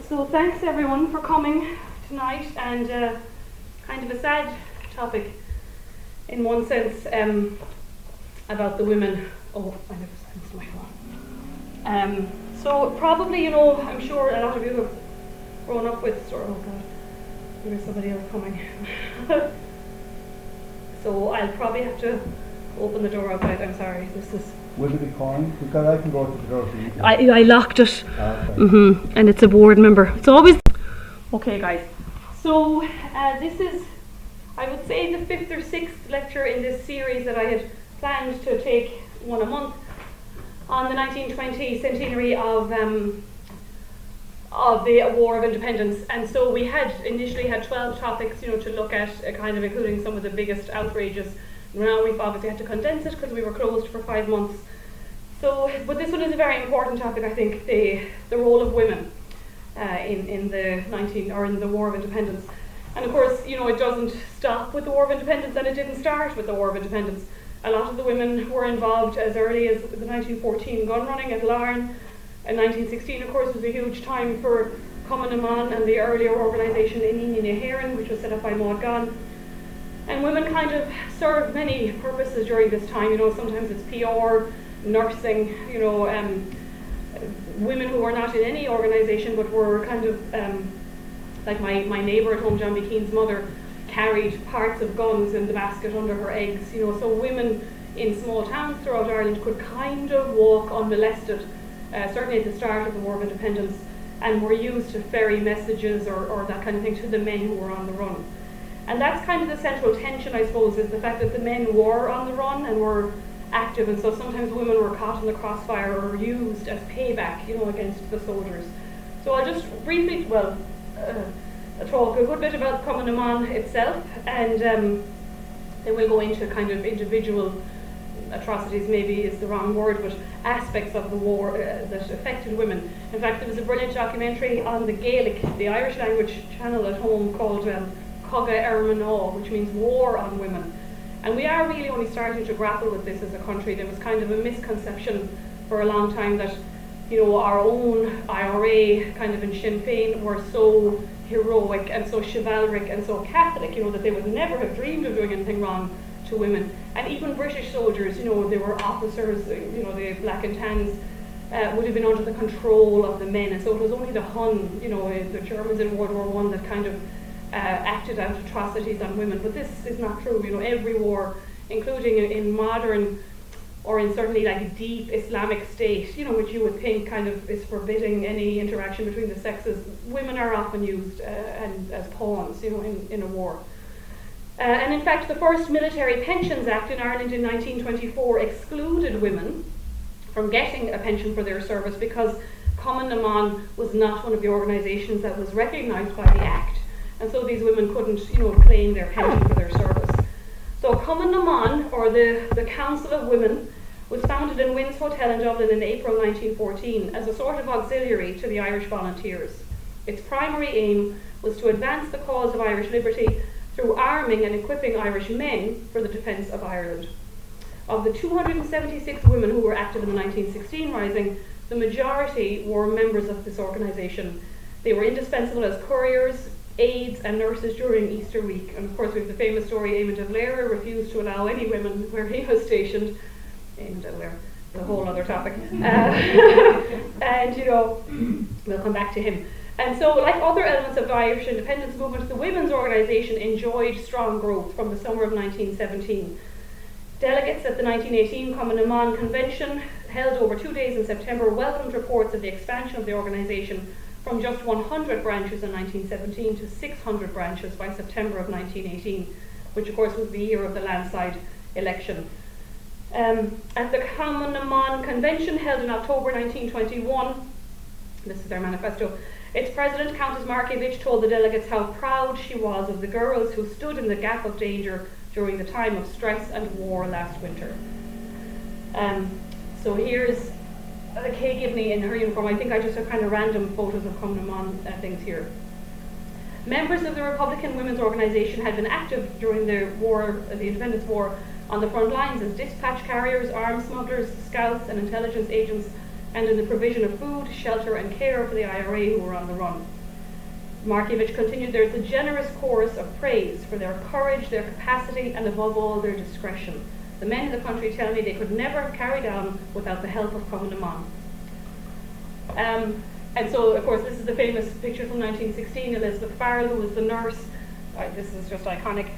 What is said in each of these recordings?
So thanks everyone for coming tonight, and kind of a sad topic in one sense, about the women. Oh, I never silenced my phone. So probably, you know, I'm sure a lot of you have grown up with, oh god, there's somebody else coming. So I'll probably have to open the door outside, I'm sorry, this is... Will it be calling? Because I can go to the door so you can... I locked it. Okay. And it's a board member. It's always... Okay guys, so this is, I would say, the 5th or 6th lecture in this series that I had planned to take one a month on the 1920 centenary of the War of Independence. And so we had initially had 12 topics, you know, to look at, kind of including some of the biggest outrages. Now we've obviously had to condense it because we were closed for 5 months. So, but this one is a very important topic, I think, the role of women in the War of Independence. And of course, you know, it doesn't stop with the War of Independence, and it didn't start with the War of Independence. A lot of the women were involved as early as the 1914 gun running at Larne, and 1916, of course, was a huge time for Cumann and the earlier organisation Eileens Trial, which was set up by Maud Gonne. And women kind of served many purposes during this time. You know, sometimes it's PR, nursing, you know, women who were not in any organisation but were kind of, like my neighbour at home, John B. Keane's mother, carried parts of guns in the basket under her eggs. You know, so women in small towns throughout Ireland could kind of walk unmolested, certainly at the start of the War of Independence, and were used to ferry messages or that kind of thing to the men who were on the run. And that's kind of the central tension, I suppose, is the fact that the men were on the run and were active, and so sometimes women were caught in the crossfire or used as payback, you know, against the soldiers. So I'll just briefly, talk a good bit about Cumann itself, and then we'll go into kind of individual atrocities, maybe is the wrong word, but aspects of the war that affected women. In fact, there was a brilliant documentary on the Gaelic, the Irish language channel at home, called Coga Ermanó, which means War on Women. And we are really only starting to grapple with this as a country. There was kind of a misconception for a long time that, you know, our own IRA kind of in Sinn Féin were so heroic and so chivalric and so Catholic, you know, that they would never have dreamed of doing anything wrong to women. And even British soldiers, you know, they were officers, you know, the black and tans, would have been under the control of the men. And so it was only the Hun, you know, the Germans in World War I that kind of acted out atrocities on women. But this is not true. You know, every war, including in modern or in certainly like deep Islamic state, you know, which you would think kind of is forbidding any interaction between the sexes, women are often used and as pawns, you know, in a war. And in fact, the first Military Pensions Act in Ireland in 1924 excluded women from getting a pension for their service because Cumann was not one of the organisations that was recognised by the Act. And so these women couldn't, you know, claim their pension for their service. So Cumann, or the Council of Women, was founded in Wynn's Hotel in Dublin in April 1914 as a sort of auxiliary to the Irish Volunteers. Its primary aim was to advance the cause of Irish liberty through arming and equipping Irish men for the defence of Ireland. Of the 276 women who were active in the 1916 Rising, the majority were members of this organisation. They were indispensable as couriers, aides and nurses during Easter week. And of course we have the famous story, Eamon de Valera refused to allow any women where he was stationed. Eamon de Valera, a whole other topic. And you know, we'll come back to him. And so, like other elements of the Irish independence movement, the women's organisation enjoyed strong growth from the summer of 1917. Delegates at the 1918 Cumann Convention, held over 2 days in September, welcomed reports of the expansion of the organisation from just 100 branches in 1917 to 600 branches by September of 1918, which of course was the year of the landslide election. At the Cumann Convention held in October 1921, this is their manifesto, its president, Countess Markievicz, told the delegates how proud she was of the girls who stood in the gap of danger during the time of stress and war last winter. So here's Kay Gibney in her uniform. I think I just have kind of random photos of Cumann things here. Members of the Republican Women's Organisation had been active during the Independence War, on the front lines as dispatch carriers, arms smugglers, scouts and intelligence agents, and in the provision of food, shelter and care for the IRA who were on the run. Markievicz continued, "There is a generous chorus of praise for their courage, their capacity, and above all, their discretion. The men in the country tell me they could never have carried on without the help of Cumann na Mban." And so, of course, this is the famous picture from 1916, Elizabeth Farrel, who was the nurse. This is just iconic.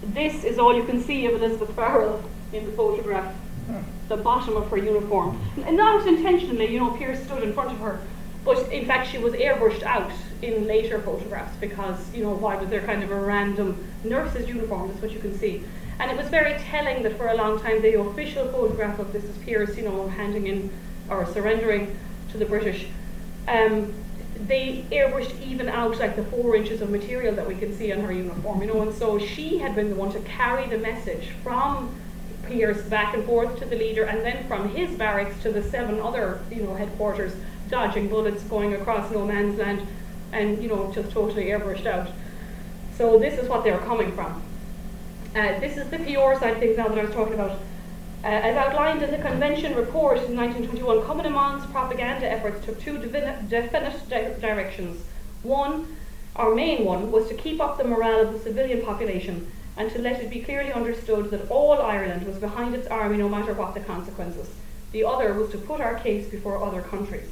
This is all you can see of Elizabeth Farrel in the photograph, the bottom of her uniform. And not intentionally, Pearse stood in front of her, but in fact she was airbrushed out in later photographs because, why was there kind of a random nurse's uniform? That's what you can see. And it was very telling that for a long time the official photograph of this is Pearse, handing in or surrendering to the British. They airbrushed even out like the 4 inches of material that we can see on her uniform, and so she had been the one to carry the message from Pearse back and forth to the leader, and then from his barracks to the 7 other, headquarters, dodging bullets, going across no man's land, and just totally airbrushed out. So this is what they're coming from. This is the PR side of things now that I was talking about. As outlined in the convention report in 1921, Cumann na Mban's propaganda efforts took 2 definite directions. One, our main one, was to keep up the morale of the civilian population and to let it be clearly understood that all Ireland was behind its army no matter what the consequences. The other was to put our case before other countries.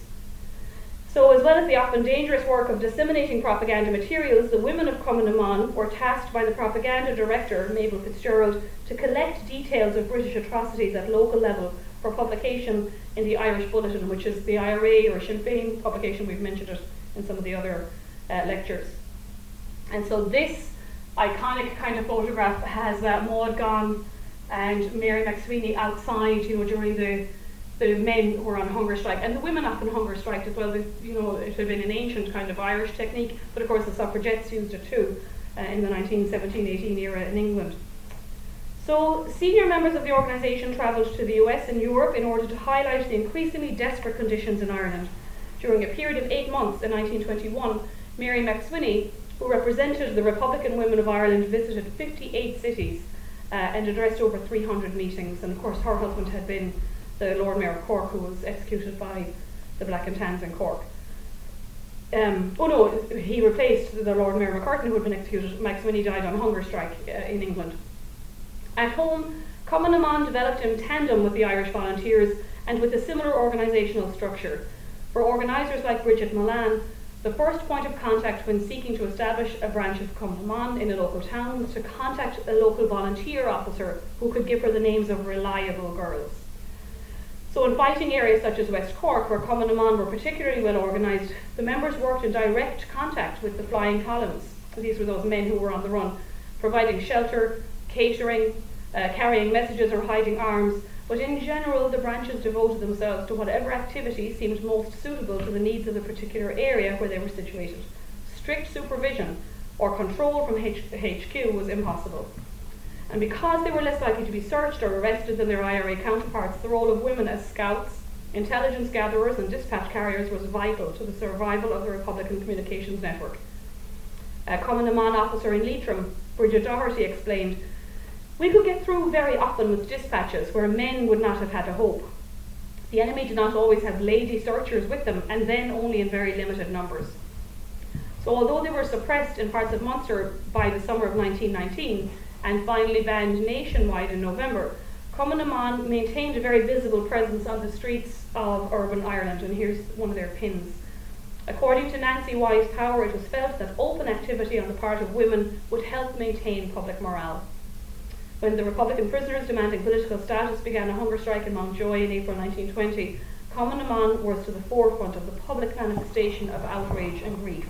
So, as well as the often dangerous work of disseminating propaganda materials, the women of Cumann na Mban were tasked by the propaganda director, Mabel Fitzgerald, to collect details of British atrocities at local level for publication in the Irish Bulletin, which is the IRA or Sinn Féin publication. We've mentioned it in some of the other lectures. And so this iconic kind of photograph has Maud Gonne and Mary McSweeney outside, during the men who were on hunger strike, and the women often hunger striked as well. It had been an ancient kind of Irish technique, but of course the suffragettes used it too in the 1917-18 era in England. So senior members of the organisation travelled to the US and Europe in order to highlight the increasingly desperate conditions in Ireland. During a period of 8 months in 1921, Mary McSweeney, who represented the Republican women of Ireland, visited 58 cities and addressed over 300 meetings, and of course her husband had been the Lord Mayor of Cork, who was executed by the Black and Tans in Cork. He replaced the Lord Mayor McCartney, who had been executed. McSweeney died on hunger strike in England. At home, Cumann na Mban developed in tandem with the Irish Volunteers and with a similar organisational structure. For organisers like Bridget Mullane, the first point of contact when seeking to establish a branch of Cumann na Mban in a local town was to contact a local volunteer officer who could give her the names of reliable girls. So in fighting areas such as West Cork, where Cumann na Mban were particularly well organised, the members worked in direct contact with the flying columns. These were those men who were on the run, providing shelter, catering, carrying messages or hiding arms, but in general the branches devoted themselves to whatever activity seemed most suitable to the needs of the particular area where they were situated. Strict supervision or control from HQ was impossible. And because they were less likely to be searched or arrested than their IRA counterparts, the role of women as scouts, intelligence gatherers and dispatch carriers was vital to the survival of the Republican communications network. A Cumann na Mban officer in Leitrim, Bridget Doherty, explained, "We could get through very often with dispatches where men would not have had a hope. The enemy did not always have lady searchers with them, and then only in very limited numbers." So although they were suppressed in parts of Munster by the summer of 1919, and finally banned nationwide in November, Cumann na Mban maintained a very visible presence on the streets of urban Ireland, and here's one of their pins. According to Nancy Wise Power, it was felt that open activity on the part of women would help maintain public morale. When the Republican prisoners demanding political status began a hunger strike in Mountjoy in April 1920, Cumann na Mban was to the forefront of the public manifestation of outrage and grief.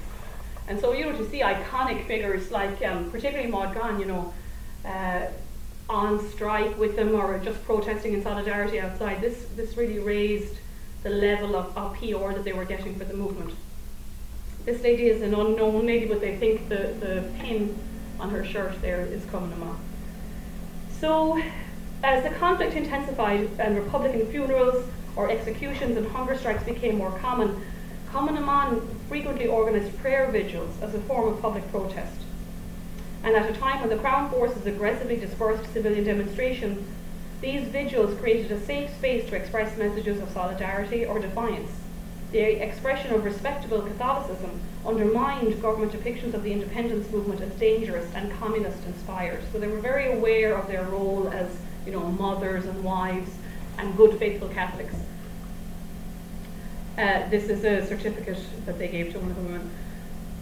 And so, to see iconic figures like, particularly Maud Gonne, on strike with them or just protesting in solidarity outside, this really raised the level of PR that they were getting for the movement. This lady is an unknown lady, but they think the pin on her shirt there is Cumann na Mban. So, as the conflict intensified and Republican funerals or executions and hunger strikes became more common, Cumann na Mban frequently organised prayer vigils as a form of public protest. And at a time when the Crown forces aggressively dispersed civilian demonstrations, these vigils created a safe space to express messages of solidarity or defiance. The expression of respectable Catholicism undermined government depictions of the independence movement as dangerous and communist inspired. So they were very aware of their role as, mothers and wives and good faithful Catholics. This is a certificate that they gave to one of the women.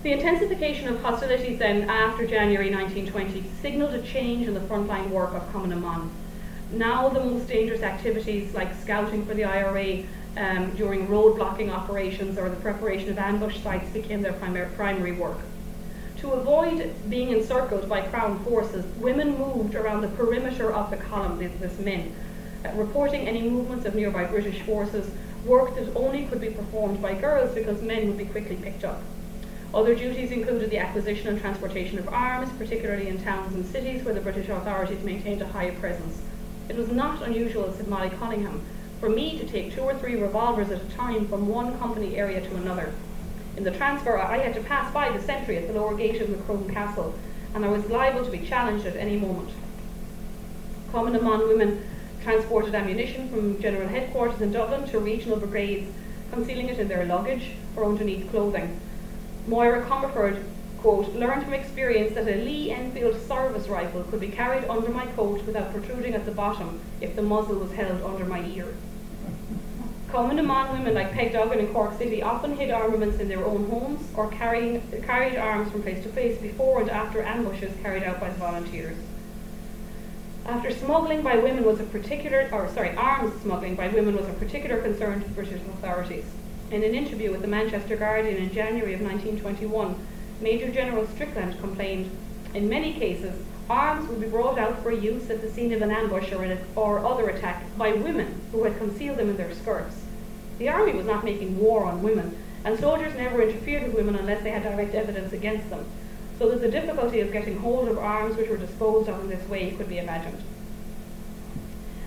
The intensification of hostilities then after January 1920 signalled a change in the frontline work of Cumann na mBan. Now the most dangerous activities like scouting for the IRA during road blocking operations or the preparation of ambush sites became their primary work. To avoid being encircled by Crown forces, women moved around the perimeter of the column, this men, reporting any movements of nearby British forces, work that only could be performed by girls because men would be quickly picked up. Other duties included the acquisition and transportation of arms, particularly in towns and cities where the British authorities maintained a high presence. It was not unusual, said Molly Cunningham, for me to take 2 or 3 revolvers at a time from one company area to another. In the transfer, I had to pass by the sentry at the lower gate of Macroom Castle, and I was liable to be challenged at any moment. Cumann na mBan women transported ammunition from general headquarters in Dublin to regional brigades, concealing it in their luggage or underneath clothing. Moira Comerford, quote, learned from experience that a Lee Enfield service rifle could be carried under my coat without protruding at the bottom if the muzzle was held under my ear. Cumann na mBan women like Peg Duggan in Cork City often hid armaments in their own homes or carried arms from place to place before and after ambushes carried out by the volunteers. Arms smuggling by women was a particular concern to British authorities. In an interview with the Manchester Guardian in January of 1921, Major General Strickland complained, in many cases, arms would be brought out for use at the scene of an ambush or other attack by women who had concealed them in their skirts. The army was not making war on women, and soldiers never interfered with women unless they had direct evidence against them, so that the difficulty of getting hold of arms which were disposed of in this way could be imagined.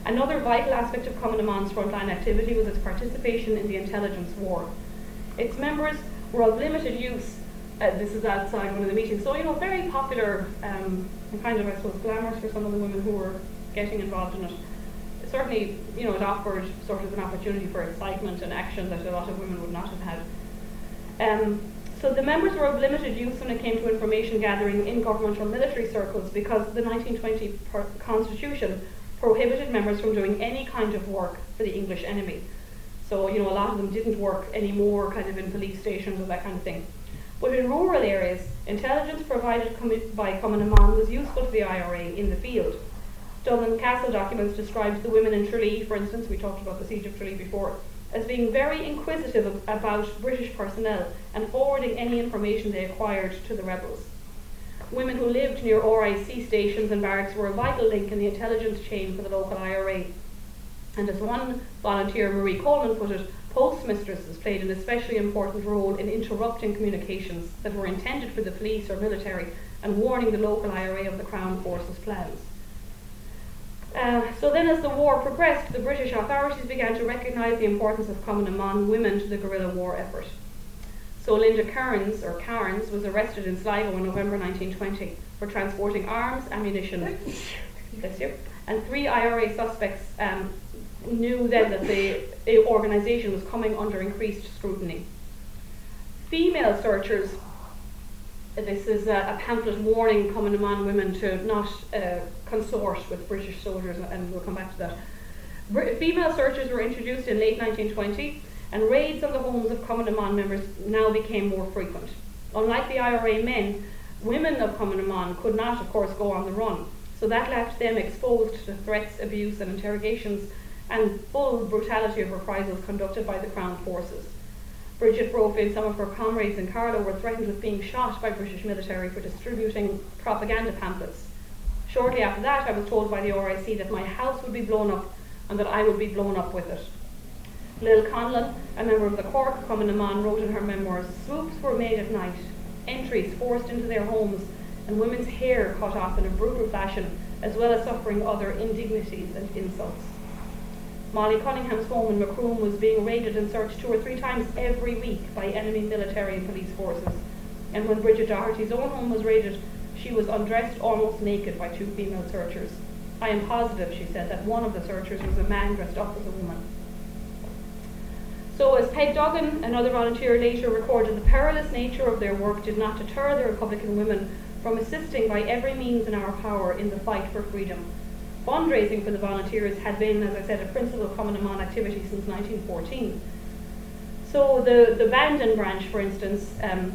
Another vital aspect of Cumann na mBan's frontline activity was its participation in the intelligence war. Its members were of limited use. This is outside one of the meetings. So, very popular and kind of, I suppose, glamorous for some of the women who were getting involved in it. Certainly, it offered sort of an opportunity for excitement and action that a lot of women would not have had. So the members were of limited use when it came to information gathering in governmental military circles because the 1920 Constitution prohibited members from doing any kind of work for the English enemy. So, a lot of them didn't work anymore kind of in police stations or that kind of thing. But in rural areas, intelligence provided by Cumann na mBan was useful to the IRA in the field. Dublin Castle documents described the women in Tralee, for instance, we talked about the siege of Tralee before, as being very inquisitive about British personnel and forwarding any information they acquired to the rebels. Women who lived near RIC stations and barracks were a vital link in the intelligence chain for the local IRA. And as one volunteer, Marie Coleman, put it, postmistresses played an especially important role in interrupting communications that were intended for the police or military and warning the local IRA of the Crown Forces' plans. So then as the war progressed, the British authorities began to recognise the importance of Cumann na mBan women to the guerrilla war effort. So Linda Cairns was arrested in Sligo in November 1920 for transporting arms, ammunition, and 3 IRA suspects knew then that the organisation was coming under increased scrutiny. Female searchers, this is a pamphlet warning Cumann na mBan women to not consort with British soldiers, and we'll come back to that. Female searchers were introduced in late 1920, and raids on the homes of Cumann na mBan members now became more frequent. Unlike the IRA men, women of Cumann na mBan could not, of course, go on the run, so that left them exposed to threats, abuse and interrogations and full brutality of reprisals conducted by the Crown forces. Bridget Brophy and some of her comrades in Carlow were threatened with being shot by British military for distributing propaganda pamphlets. Shortly after that, I was told by the RIC that my house would be blown up and that I would be blown up with it. Lil Conlon, a member of the Cork Cumann na mBan, wrote in her memoirs, swoops were made at night, entries forced into their homes, and women's hair cut off in a brutal fashion, as well as suffering other indignities and insults. Molly Cunningham's home in Macroom was being raided and searched 2 or 3 times every week by enemy military and police forces. And when Bridget Doherty's own home was raided, she was undressed almost naked by 2 female searchers. I am positive, she said, that one of the searchers was a man dressed up as a woman. So as Peg Duggan, another volunteer, later recorded the perilous nature of their work did not deter the Republican women from assisting by every means in our power in the fight for freedom. Fundraising for the volunteers had been, as I said, a principal Common Amon activity since 1914. So the Bandon branch, for instance,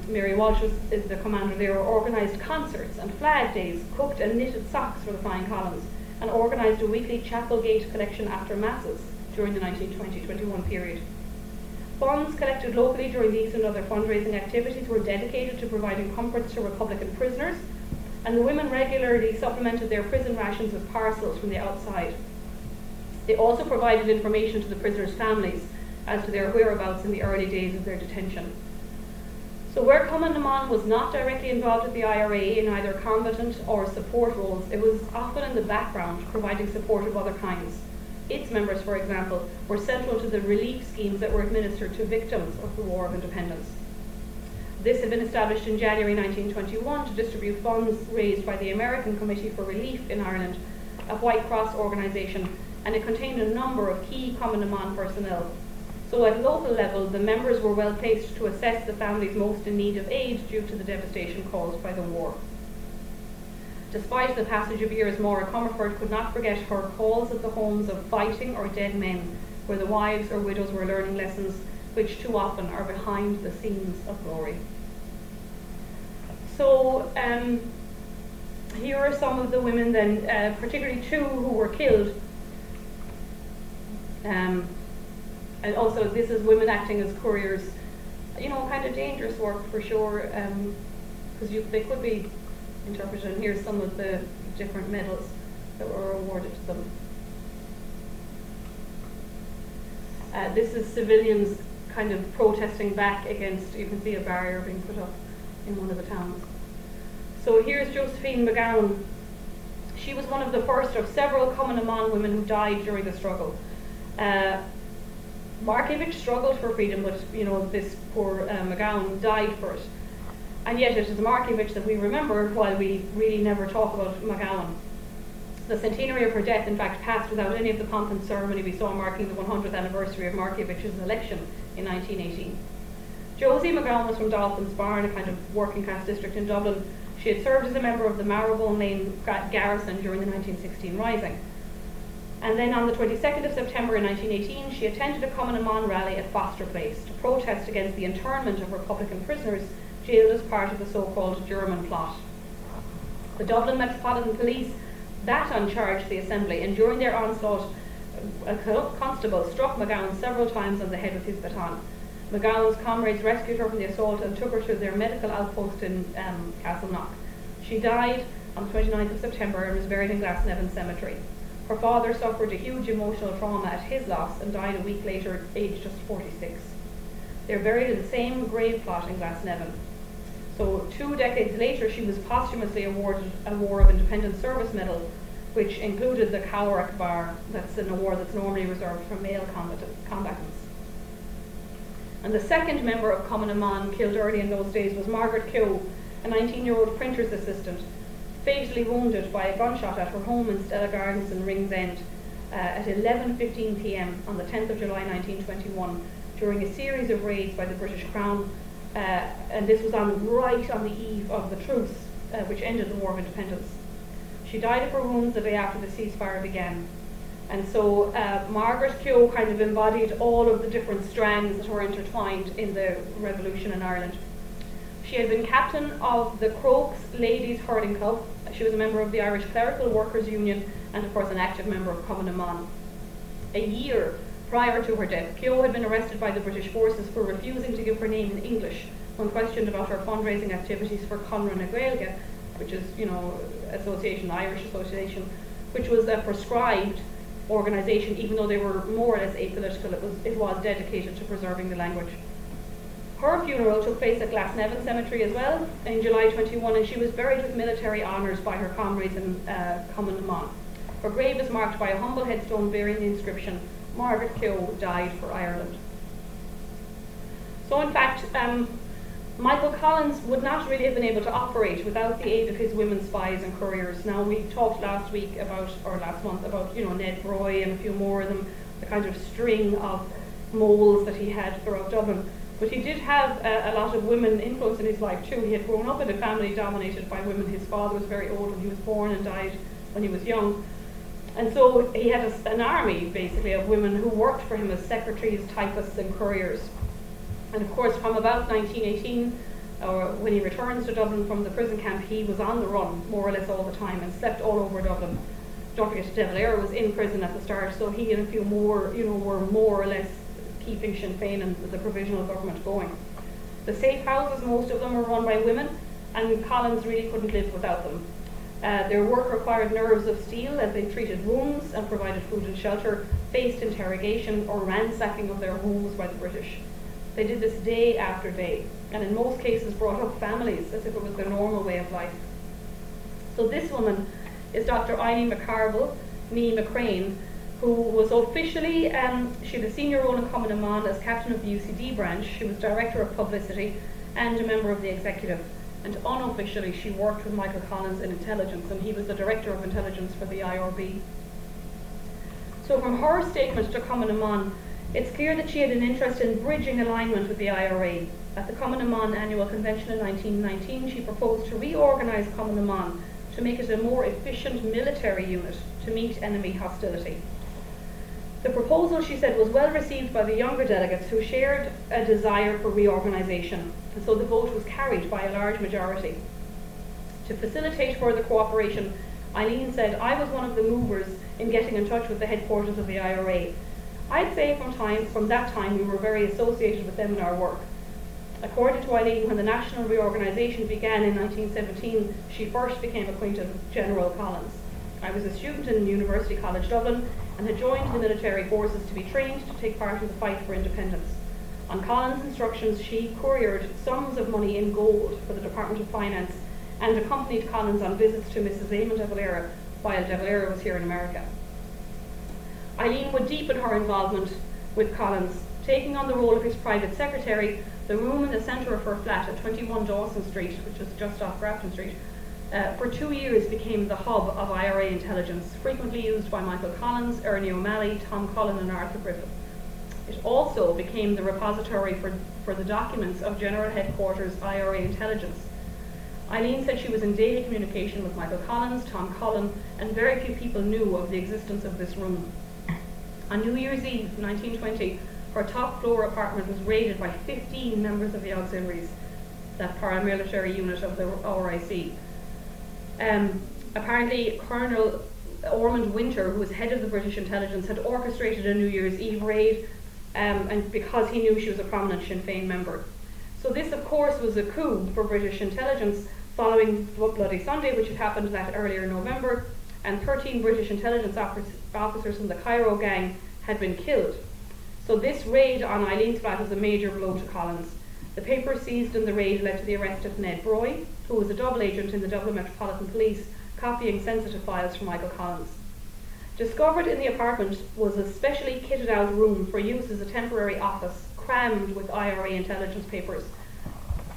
Mary Walsh is the commander there, organised concerts and flag days, cooked and knitted socks for the flying columns, and organised a weekly chapel gate collection after masses during the 1920-21 period. Funds collected locally during these and other fundraising activities were dedicated to providing comforts to Republican prisoners, and the women regularly supplemented their prison rations with parcels from the outside. They also provided information to the prisoners' families as to their whereabouts in the early days of their detention. So where Common Amon was not directly involved with the IRA in either combatant or support roles, it was often in the background, providing support of other kinds. Its members, for example, were central to the relief schemes that were administered to victims of the War of Independence. This had been established in January 1921 to distribute funds raised by the American Committee for Relief in Ireland, a White Cross organisation, and it contained a number of key Common Amon personnel. So at local level, the members were well placed to assess the families most in need of aid due to the devastation caused by the war. Despite the passage of years, Maura Comerford could not forget her calls at the homes of fighting or dead men, where the wives or widows were learning lessons which too often are behind the scenes of glory. So here are some of the women then, particularly two who were killed. And also this is women acting as couriers. You know, kind of dangerous work for sure, because they could be interpreted. And here's some of the different medals that were awarded to them. This is civilians kind of protesting back against, you can see a barrier being put up in one of the towns. So here's Josephine McGowan. She was one of the first of several Common Amon women who died during the struggle. Markievicz struggled for freedom, but this poor McGowan died for it. And yet it is Markievicz that we remember, while we really never talk about McGowan. The centenary of her death, in fact, passed without any of the pomp and ceremony we saw marking the 100th anniversary of Markievicz's election in 1918. Josie McGowan was from Dolphin's Barn, a kind of working class district in Dublin. She had served as a member of the Marrowbone Lane garrison during the 1916 Rising. And then on the 22nd of September in 1918, she attended a Common Amon rally at Foster Place to protest against the internment of Republican prisoners jailed as part of the so-called German plot. The Dublin Metropolitan Police baton charged the assembly, and during their onslaught, a constable struck McGowan several times on the head with his baton. McGowan's comrades rescued her from the assault and took her to their medical outpost in Castleknock. She died on the 29th of September and was buried in Glasnevin Cemetery. Her father suffered a huge emotional trauma at his loss and died a week later, aged just 46. They're buried in the same grave plot in Glasnevin. So 2 decades later, she was posthumously awarded a War of Independence Service Medal, which included the Cowrack Bar. That's an award that's normally reserved for male combatants. And the second member of Common Amon killed early in those days was Margaret Kill, a 19-year-old printer's assistant, fatally wounded by a gunshot at her home in Stella Gardens in Ringsend at 11:15 p.m. on the 10th of July 1921 during a series of raids by the British Crown, and this was right on the eve of the truce which ended the War of Independence. She died of her wounds the day after the ceasefire began. And so Margaret Kill kind of embodied all of the different strands that were intertwined in the revolution in Ireland. She had been captain of the Croaks Ladies Hurling Club. She was a member of the Irish Clerical Workers Union and of course an active member of Common Amon. A year prior to her death, Keogh had been arrested by the British forces for refusing to give her name in English when questioned about her fundraising activities for Conradh na Gaeilge, which is, Irish Association, which was a prescribed organisation, even though they were more or less apolitical. It was dedicated to preserving the language. Her funeral took place at Glasnevin Cemetery as well in July 21, and she was buried with military honours by her comrades in Common Amon. Her grave is marked by a humble headstone bearing the inscription, Margaret Kill died for Ireland. So in fact, Michael Collins would not really have been able to operate without the aid of his women spies and couriers. Now, we talked last month about Ned Broy and a few more of them, the kind of string of moles that he had throughout Dublin. But he did have a lot of women influence in his life too. He had grown up in a family dominated by women. His father was very old when he was born and died when he was young. And so he had an army, basically, of women who worked for him as secretaries, typists and couriers. And of course, from about 1918, or when he returns to Dublin from the prison camp, he was on the run, more or less all the time, and slept all over Dublin. Don't forget, De Valera was in prison at the start, so he and a few more, were more or less keeping Sinn Féin and the provisional government going. The safe houses, most of them were run by women, and Collins really couldn't live without them. Their work required nerves of steel as they treated wounds and provided food and shelter, faced interrogation or ransacking of their homes by the British. They did this day after day, and in most cases brought up families as if it was their normal way of life. So this woman is Dr. Eileen McCrane, who was officially, she had a senior role in Common Amman as captain of the UCD branch. She was director of publicity and a member of the executive. And unofficially, she worked with Michael Collins in intelligence, and he was the director of intelligence for the IRB. So from her statement to Common Amman, it's clear that she had an interest in bridging alignment with the IRA. At the Common Amman annual convention in 1919, she proposed to reorganise Common Amman to make it a more efficient military unit to meet enemy hostility. The proposal, she said, was well received by the younger delegates who shared a desire for reorganisation, and so the vote was carried by a large majority. To facilitate further cooperation, Eileen said, "I was one of the movers in getting in touch with the headquarters of the IRA. I'd say from that time we were very associated with them in our work." According to Eileen, when the national reorganisation began in 1917, she first became acquainted with General Collins. "I was a student in University College Dublin and had joined the military forces to be trained to take part in the fight for independence. On Collins' instructions, she couriered sums of money in gold for the Department of Finance and accompanied Collins on visits to Mrs. Eamon de Valera while de Valera was here in America." Eileen would deepen her involvement with Collins, taking on the role of his private secretary. The room in the centre of her flat at 21 Dawson Street, which is just off Grafton Street, for 2 years became the hub of IRA intelligence, frequently used by Michael Collins, Ernie O'Malley, Tom Cullen and Arthur Griffith. It also became the repository for the documents of General Headquarters IRA intelligence. Eileen said she was in daily communication with Michael Collins, Tom Cullen, and very few people knew of the existence of this room. On New Year's Eve, 1920, her top floor apartment was raided by 15 members of the auxiliaries, that paramilitary unit of the RIC. Apparently, Colonel Ormond Winter, who was head of the British intelligence, had orchestrated a New Year's Eve raid, and because he knew she was a prominent Sinn Féin member. So this, of course, was a coup for British intelligence following Bloody Sunday, which had happened that earlier in November, and 13 British intelligence officers from the Cairo gang had been killed. So this raid on Eileen's flat was a major blow to Collins. The papers seized in the raid led to the arrest of Ned Broy, who was a double agent in the Dublin Metropolitan Police, copying sensitive files from Michael Collins. Discovered in the apartment was a specially kitted out room for use as a temporary office, crammed with IRA intelligence papers.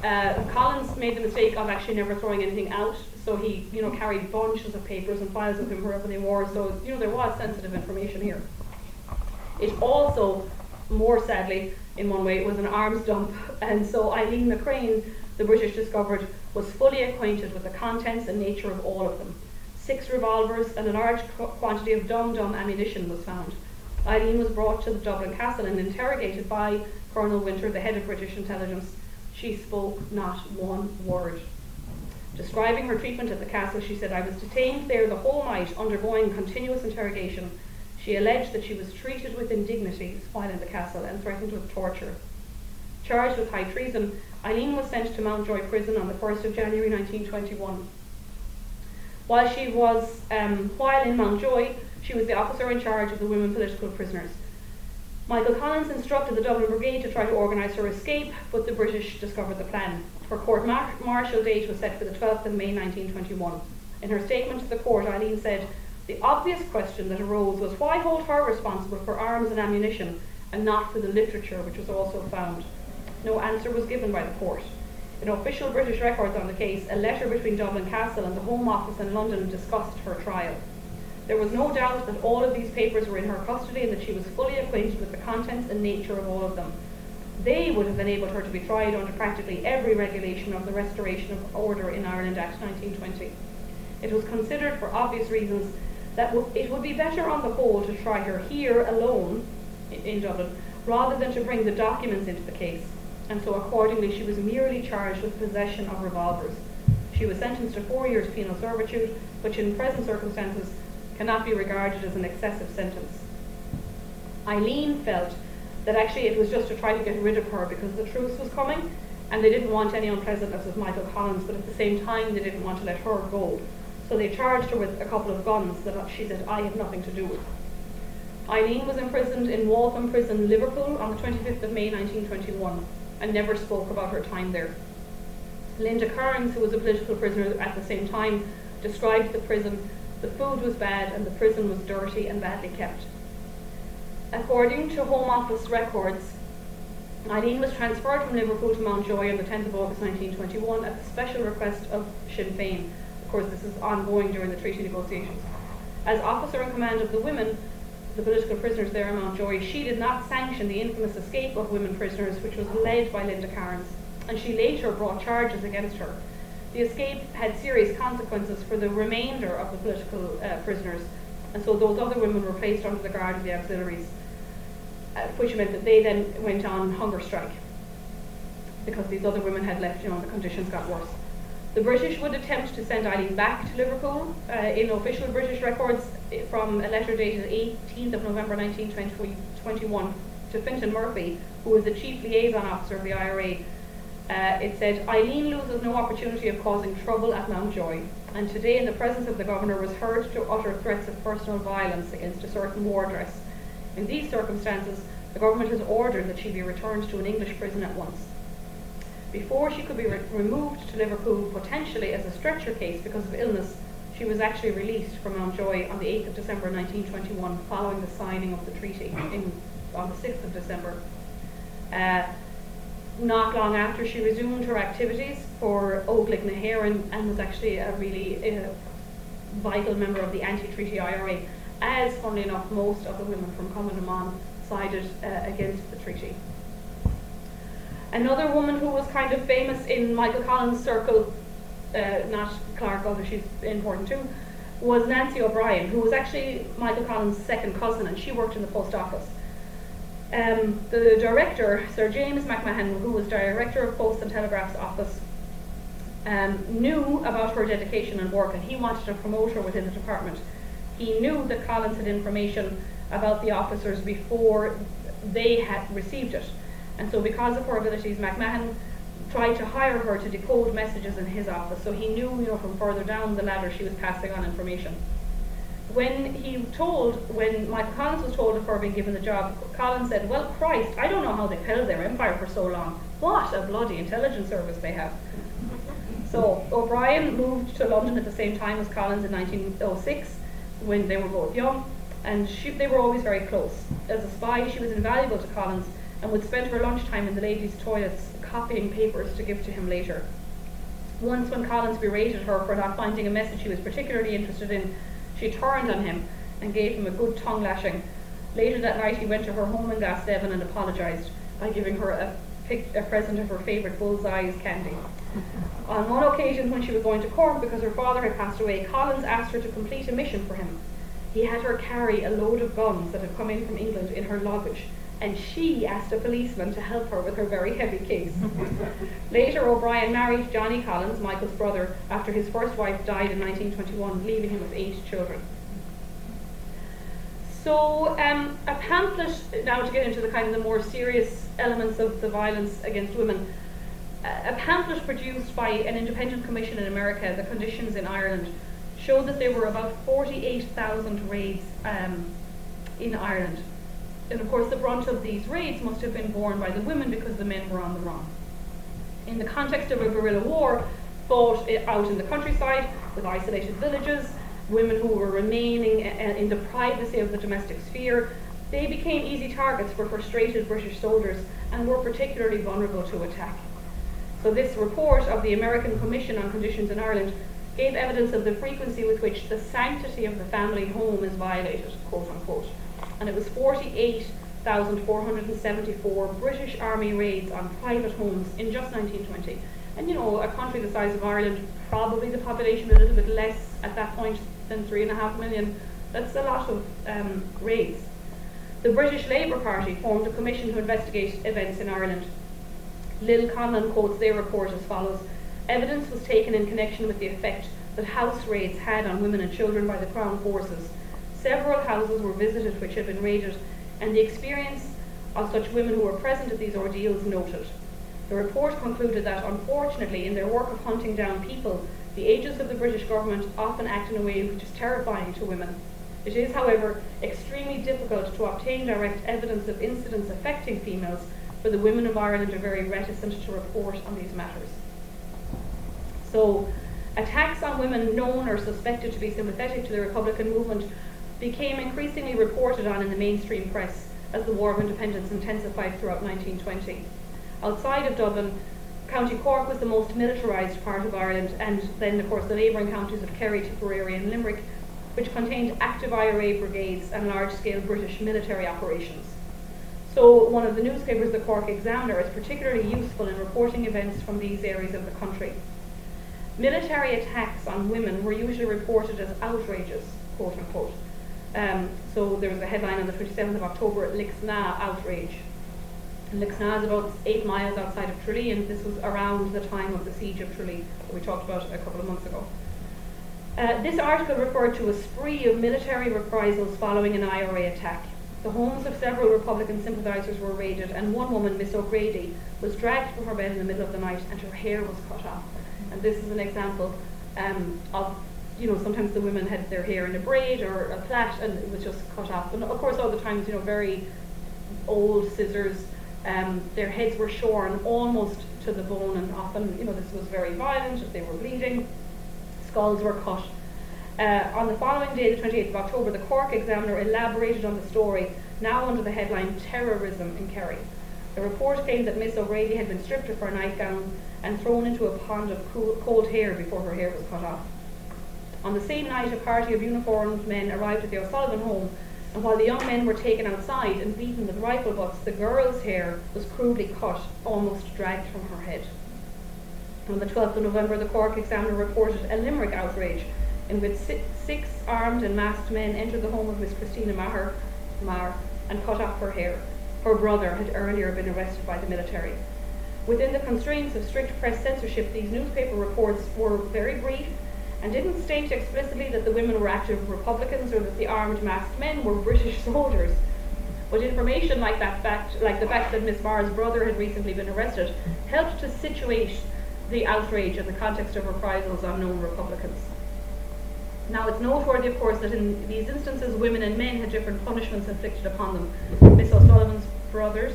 Collins made the mistake of actually never throwing anything out, so he carried bunches of papers and files with him wherever they were, so there was sensitive information here. It also, more sadly, in one way, it was an arms dump, and so Eileen McCrane, the British discovered, was fully acquainted with the contents and nature of all of them. 6 revolvers and a large quantity of dum-dum ammunition was found. Eileen was brought to the Dublin Castle and interrogated by Colonel Winter, the head of British intelligence. She spoke not one word. Describing her treatment at the castle, she said, "I was detained there the whole night, undergoing continuous interrogation." She alleged that she was treated with indignities while in the castle and threatened with torture. Charged with high treason, Eileen was sent to Mountjoy Prison on the 1st of January 1921. While in Mountjoy, she was the officer in charge of the women political prisoners. Michael Collins instructed the Dublin Brigade to try to organise her escape, but the British discovered the plan. Her court-martial date was set for the 12th of May 1921. In her statement to the court, Eileen said, "The obvious question that arose was why hold her responsible for arms and ammunition and not for the literature which was also found?" No answer was given by the court. In official British records on the case, a letter between Dublin Castle and the Home Office in London discussed her trial. There was no doubt that all of these papers were in her custody and that she was fully acquainted with the contents and nature of all of them. They would have enabled her to be tried under practically every regulation of the Restoration of Order in Ireland Act 1920. It was considered, for obvious reasons, that it would be better on the whole to try her here alone in Dublin, rather than to bring the documents into the case, and so accordingly she was merely charged with possession of revolvers. She was sentenced to 4 years penal servitude, which in present circumstances cannot be regarded as an excessive sentence. Eileen felt that actually it was just to try to get rid of her because the truce was coming, and they didn't want any unpleasantness with Michael Collins, but at the same time they didn't want to let her go. So they charged her with a couple of guns that she said, I have nothing to do with. Eileen was imprisoned in Waltham Prison, Liverpool, on the 25th of May 1921, and never spoke about her time there. Linda Carnes, who was a political prisoner at the same time, described the prison. The food was bad and the prison was dirty and badly kept. According to Home Office records, Eileen was transferred from Liverpool to Mountjoy on the 10th of August 1921 at the special request of Sinn Féin. Of course, this is ongoing during the treaty negotiations. As officer in command of the women, the political prisoners there in Mountjoy, she did not sanction the infamous escape of women prisoners, which was led by Linda Carnes, and she later brought charges against her. The escape had serious consequences for the remainder of the political prisoners, and so those other women were placed under the guard of the auxiliaries, which meant that they then went on hunger strike because these other women had left, the conditions got worse. The British would attempt to send Eileen back to Liverpool. In official British records, from a letter dated 18th of November 1921 to Fintan Murphy, who was the chief liaison officer of the IRA, it said, Eileen loses no opportunity of causing trouble at Mountjoy, and today in the presence of the governor was heard to utter threats of personal violence against a certain wardress. In these circumstances, the government has ordered that she be returned to an English prison at once. Before she could be removed to Liverpool, potentially as a stretcher case because of illness, she was actually released from Mountjoy on the 8th of December 1921, following the signing of the treaty on the 6th of December. Not long after, she resumed her activities for Óglaigh na hÉireann and was actually a really vital member of the anti-treaty IRA, as, funnily enough, most of the women from Cumann sided against the treaty. Another woman who was kind of famous in Michael Collins' circle, not Clark, although she's important too, was Nancy O'Brien, who was actually Michael Collins' second cousin, and she worked in the post office. The director, Sir James McMahon, who was director of Post and Telegraph's office, knew about her dedication and work, and he wanted to promote her within the department. He knew that Collins had information about the officers before they had received it. And so because of her abilities, McMahon tried to hire her to decode messages in his office. So he knew, from further down the ladder she was passing on information. When Michael Collins was told of her being given the job, Collins said, well, Christ, I don't know how they've held their empire for so long. What a bloody intelligence service they have. So O'Brien moved to London at the same time as Collins in 1906, when they were both young, and they were always very close. As a spy, she was invaluable to Collins, and would spend her lunchtime in the ladies' toilets copying papers to give to him later. Once, when Collins berated her for not finding a message he was particularly interested in, she turned on him and gave him a good tongue lashing. Later that night, he went to her home in Glasnevin and apologised by giving her a present of her favourite bullseyes candy. On one occasion, when she was going to Cork because her father had passed away, Collins asked her to complete a mission for him. He had her carry a load of guns that had come in from England in her luggage, and she asked a policeman to help her with her very heavy case. Later, O'Brien married Johnny Collins, Michael's brother, after his first wife died in 1921, leaving him with 8 children. So a pamphlet, now to get into the kind of the more serious elements of the violence against women, a pamphlet produced by an independent commission in America, The Conditions in Ireland, showed that there were about 48,000 raids in Ireland. And of course the brunt of these raids must have been borne by the women because the men were on the run. In the context of a guerrilla war fought out in the countryside with isolated villages, women who were remaining in the privacy of the domestic sphere, they became easy targets for frustrated British soldiers and were particularly vulnerable to attack. So this report of the American Commission on Conditions in Ireland gave evidence of the frequency with which the sanctity of the family home is violated, quote unquote. And it was 48,474 British Army raids on private homes in just 1920. And a country the size of Ireland, probably the population a little bit less at that point than 3.5 million, that's a lot of raids. The British Labour Party formed a commission to investigate events in Ireland. Lil Conlon quotes their report as follows: evidence was taken in connection with the effect that house raids had on women and children by the Crown forces. Several houses were visited which had been raided, and the experience of such women who were present at these ordeals noted. The report concluded that, unfortunately, in their work of hunting down people, the agents of the British government often act in a way which is terrifying to women. It is, however, extremely difficult to obtain direct evidence of incidents affecting females, for the women of Ireland are very reticent to report on these matters. So, attacks on women known or suspected to be sympathetic to the Republican movement became increasingly reported on in the mainstream press as the War of Independence intensified throughout 1920. Outside of Dublin, County Cork was the most militarised part of Ireland, and then, of course, the neighbouring counties of Kerry, Tipperary and Limerick, which contained active IRA brigades and large-scale British military operations. So one of the newspapers, the Cork Examiner, is particularly useful in reporting events from these areas of the country. Military attacks on women were usually reported as outrages, quote unquote. So there was a headline on the 27th of October, Lixna outrage. And Lixna is about 8 miles outside of Tralee, and this was around the time of the siege of Tralee that we talked about a couple of months ago. This article referred to a spree of military reprisals following an IRA attack. The homes of several Republican sympathisers were raided, and one woman, Miss O'Grady, was dragged from her bed in the middle of the night and her hair was cut off. And this is an example of, sometimes the women had their hair in a braid or a plait and it was just cut off. And of course, all the times, very old scissors, their heads were shorn almost to the bone, and often, this was very violent, they were bleeding, skulls were cut. On the following day, the 28th of October, the Cork Examiner elaborated on the story, now under the headline Terrorism in Kerry. The report claimed that Miss O'Grady had been stripped of her nightgown and thrown into a pond of cold hair before her hair was cut off. On the same night, a party of uniformed men arrived at the O'Sullivan home, and while the young men were taken outside and beaten with rifle butts, the girl's hair was crudely cut, almost dragged from her head. On the 12th of November, the Cork Examiner reported a Limerick outrage in which 6 armed and masked men entered the home of Miss Christina Maher and cut off her hair. Her brother had earlier been arrested by the military. Within the constraints of strict press censorship, these newspaper reports were very brief and didn't state explicitly that the women were active Republicans or that the armed masked men were British soldiers. But information like the fact that Miss Maher's brother had recently been arrested, helped to situate the outrage in the context of reprisals on known Republicans. Now, it's noteworthy, of course, that in these instances, women and men had different punishments inflicted upon them. Miss O'Sullivan's brothers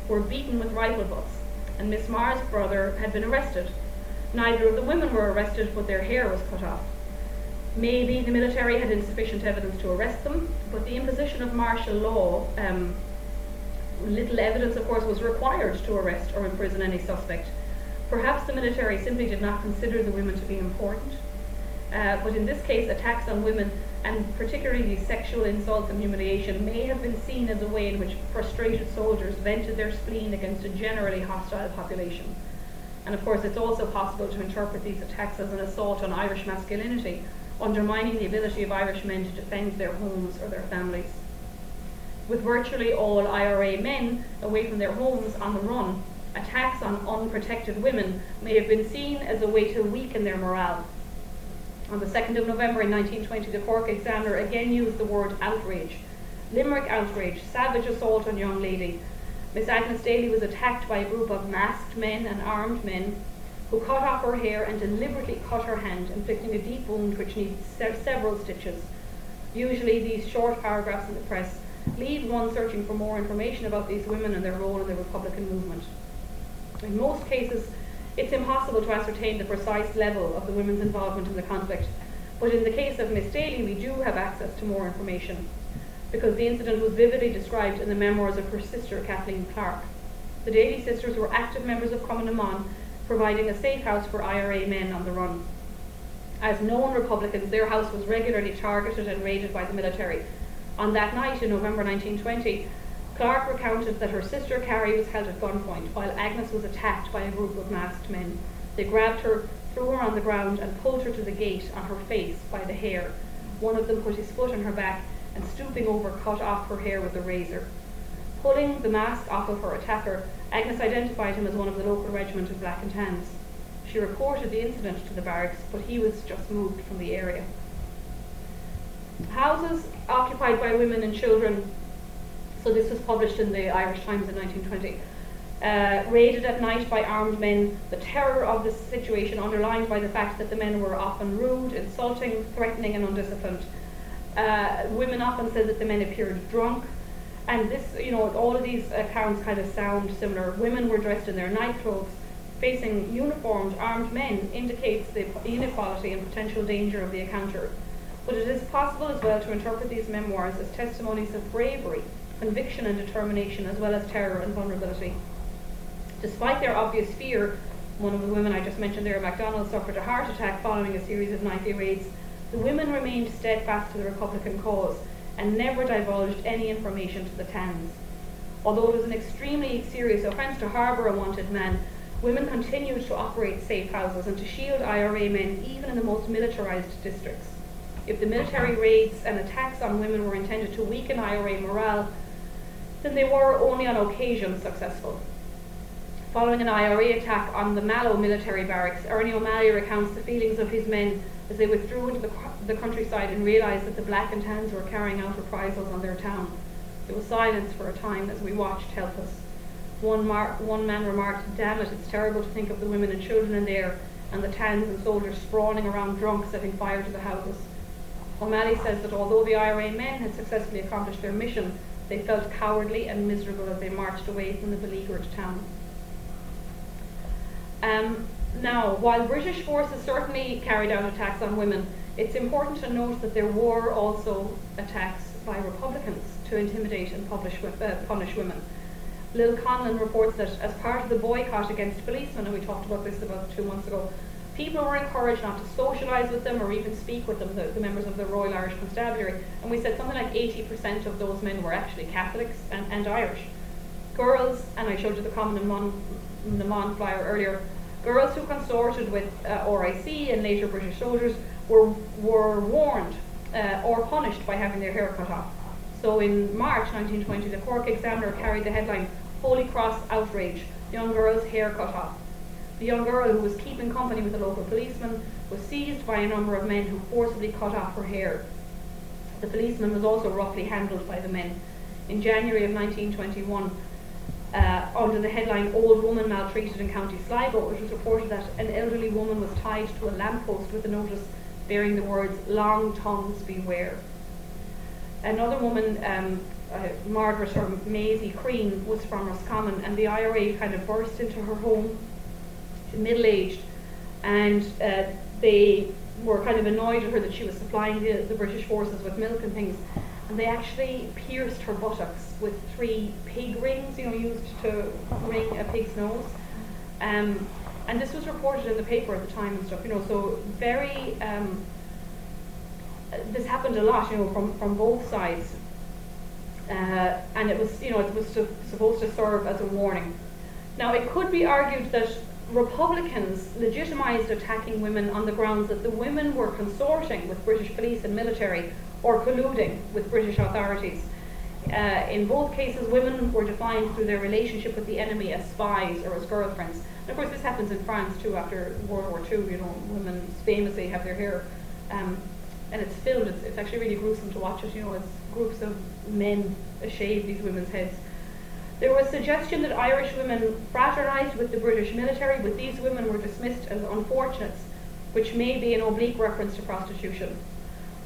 were beaten with rifle butts, and Miss Maher's brother had been arrested. Neither of the women were arrested, but their hair was cut off. Maybe the military had insufficient evidence to arrest them, but the imposition of martial law, little evidence, of course, was required to arrest or imprison any suspect. Perhaps the military simply did not consider the women to be important. But in this case, attacks on women, and particularly sexual insults and humiliation, may have been seen as a way in which frustrated soldiers vented their spleen against a generally hostile population. And of course, it's also possible to interpret these attacks as an assault on Irish masculinity, undermining the ability of Irish men to defend their homes or their families. With virtually all IRA men away from their homes on the run, attacks on unprotected women may have been seen as a way to weaken their morale. On the 2nd of November in 1920, the Cork Examiner again used the word outrage. Limerick outrage, savage assault on young lady. Miss Agnes Daly was attacked by a group of masked men and armed men who cut off her hair and deliberately cut her hand, inflicting a deep wound which needs several stitches. Usually these short paragraphs in the press leave one searching for more information about these women and their role in the Republican movement. In most cases, it's impossible to ascertain the precise level of the women's involvement in the conflict, but in the case of Miss Daly, we do have access to more information, because the incident was vividly described in the memoirs of her sister, Kathleen Clark. The Daly sisters were active members of Cumann na mBan, providing a safe house for IRA men on the run. As known Republicans, their house was regularly targeted and raided by the military. On that night in November 1920, Clark recounted that her sister Carrie was held at gunpoint while Agnes was attacked by a group of masked men. They grabbed her, threw her on the ground and pulled her to the gate on her face by the hair. One of them put his foot on her back and stooping over cut off her hair with a razor. Pulling the mask off of her attacker, Agnes identified him as one of the local regiment of Black and Tans. She reported the incident to the barracks, but he was just moved from the area. Houses occupied by women and children, so this was published in the Irish Times in 1920, raided at night by armed men, the terror of the situation underlined by the fact that the men were often rude, insulting, threatening and undisciplined. Women often said that the men appeared drunk, and this, all of these accounts kind of sound similar. Women were dressed in their night clothes. Facing uniformed armed men indicates the inequality and potential danger of the encounter. But it is possible as well to interpret these memoirs as testimonies of bravery, conviction and determination, as well as terror and vulnerability. Despite their obvious fear, one of the women I just mentioned there, MacDonald, suffered a heart attack following a series of nightly raids. The women remained steadfast to the Republican cause and never divulged any information to the Tans. Although it was an extremely serious offence to harbour a wanted man, women continued to operate safe houses and to shield IRA men even in the most militarised districts. If the military raids and attacks on women were intended to weaken IRA morale, then they were only on occasion successful. Following an IRA attack on the Mallow military barracks, Ernie O'Malley recounts the feelings of his men as they withdrew into the countryside and realised that the Black and Tans were carrying out reprisals on their town. There was silence for a time as we watched helpless. One man remarked, "Damn it, it's terrible to think of the women and children in there, and the Tans and soldiers sprawling around drunk, setting fire to the houses." O'Malley says that although the IRA men had successfully accomplished their mission, they felt cowardly and miserable as they marched away from the beleaguered town. Now, while British forces certainly carried out attacks on women, it's important to note that there were also attacks by Republicans to intimidate and punish women. Lil Conlon reports that as part of the boycott against policemen, and we talked about this about 2 months ago, people were encouraged not to socialise with them or even speak with them, the members of the Royal Irish Constabulary, and we said something like 80% of those men were actually Catholics and Irish. Girls, and I showed you the comment in the Mon flyer earlier, girls who consorted with RIC and later British soldiers were warned or punished by having their hair cut off. So in March 1920, the Cork Examiner carried the headline, "Holy Cross Outrage, Young Girl's Hair Cut Off." The young girl, who was keeping company with a local policeman, was seized by a number of men who forcibly cut off her hair. The policeman was also roughly handled by the men. In January of 1921, under the headline "Old Woman Maltreated in County Sligo," it was reported that an elderly woman was tied to a lamppost with a notice bearing the words "Long tongues beware." Another woman, Margaret or Maisie Crean, was from Roscommon, and the IRA kind of burst into her home, middle-aged, and they were kind of annoyed at her that she was supplying the British forces with milk and things, and they actually pierced her buttocks with 3 pig rings, used to ring a pig's nose. And this was reported in the paper at the time and stuff, so very, this happened a lot, from both sides. And it was, it was supposed to serve as a warning. Now, it could be argued that Republicans legitimised attacking women on the grounds that the women were consorting with British police and military or colluding with British authorities. In both cases, women were defined through their relationship with the enemy as spies or as girlfriends. And of course, this happens in France too after World War II. Women famously have their hair, and it's filmed. It's actually really gruesome to watch it. As groups of men shave these women's heads. There was suggestion that Irish women fraternised with the British military, but these women were dismissed as unfortunates, which may be an oblique reference to prostitution.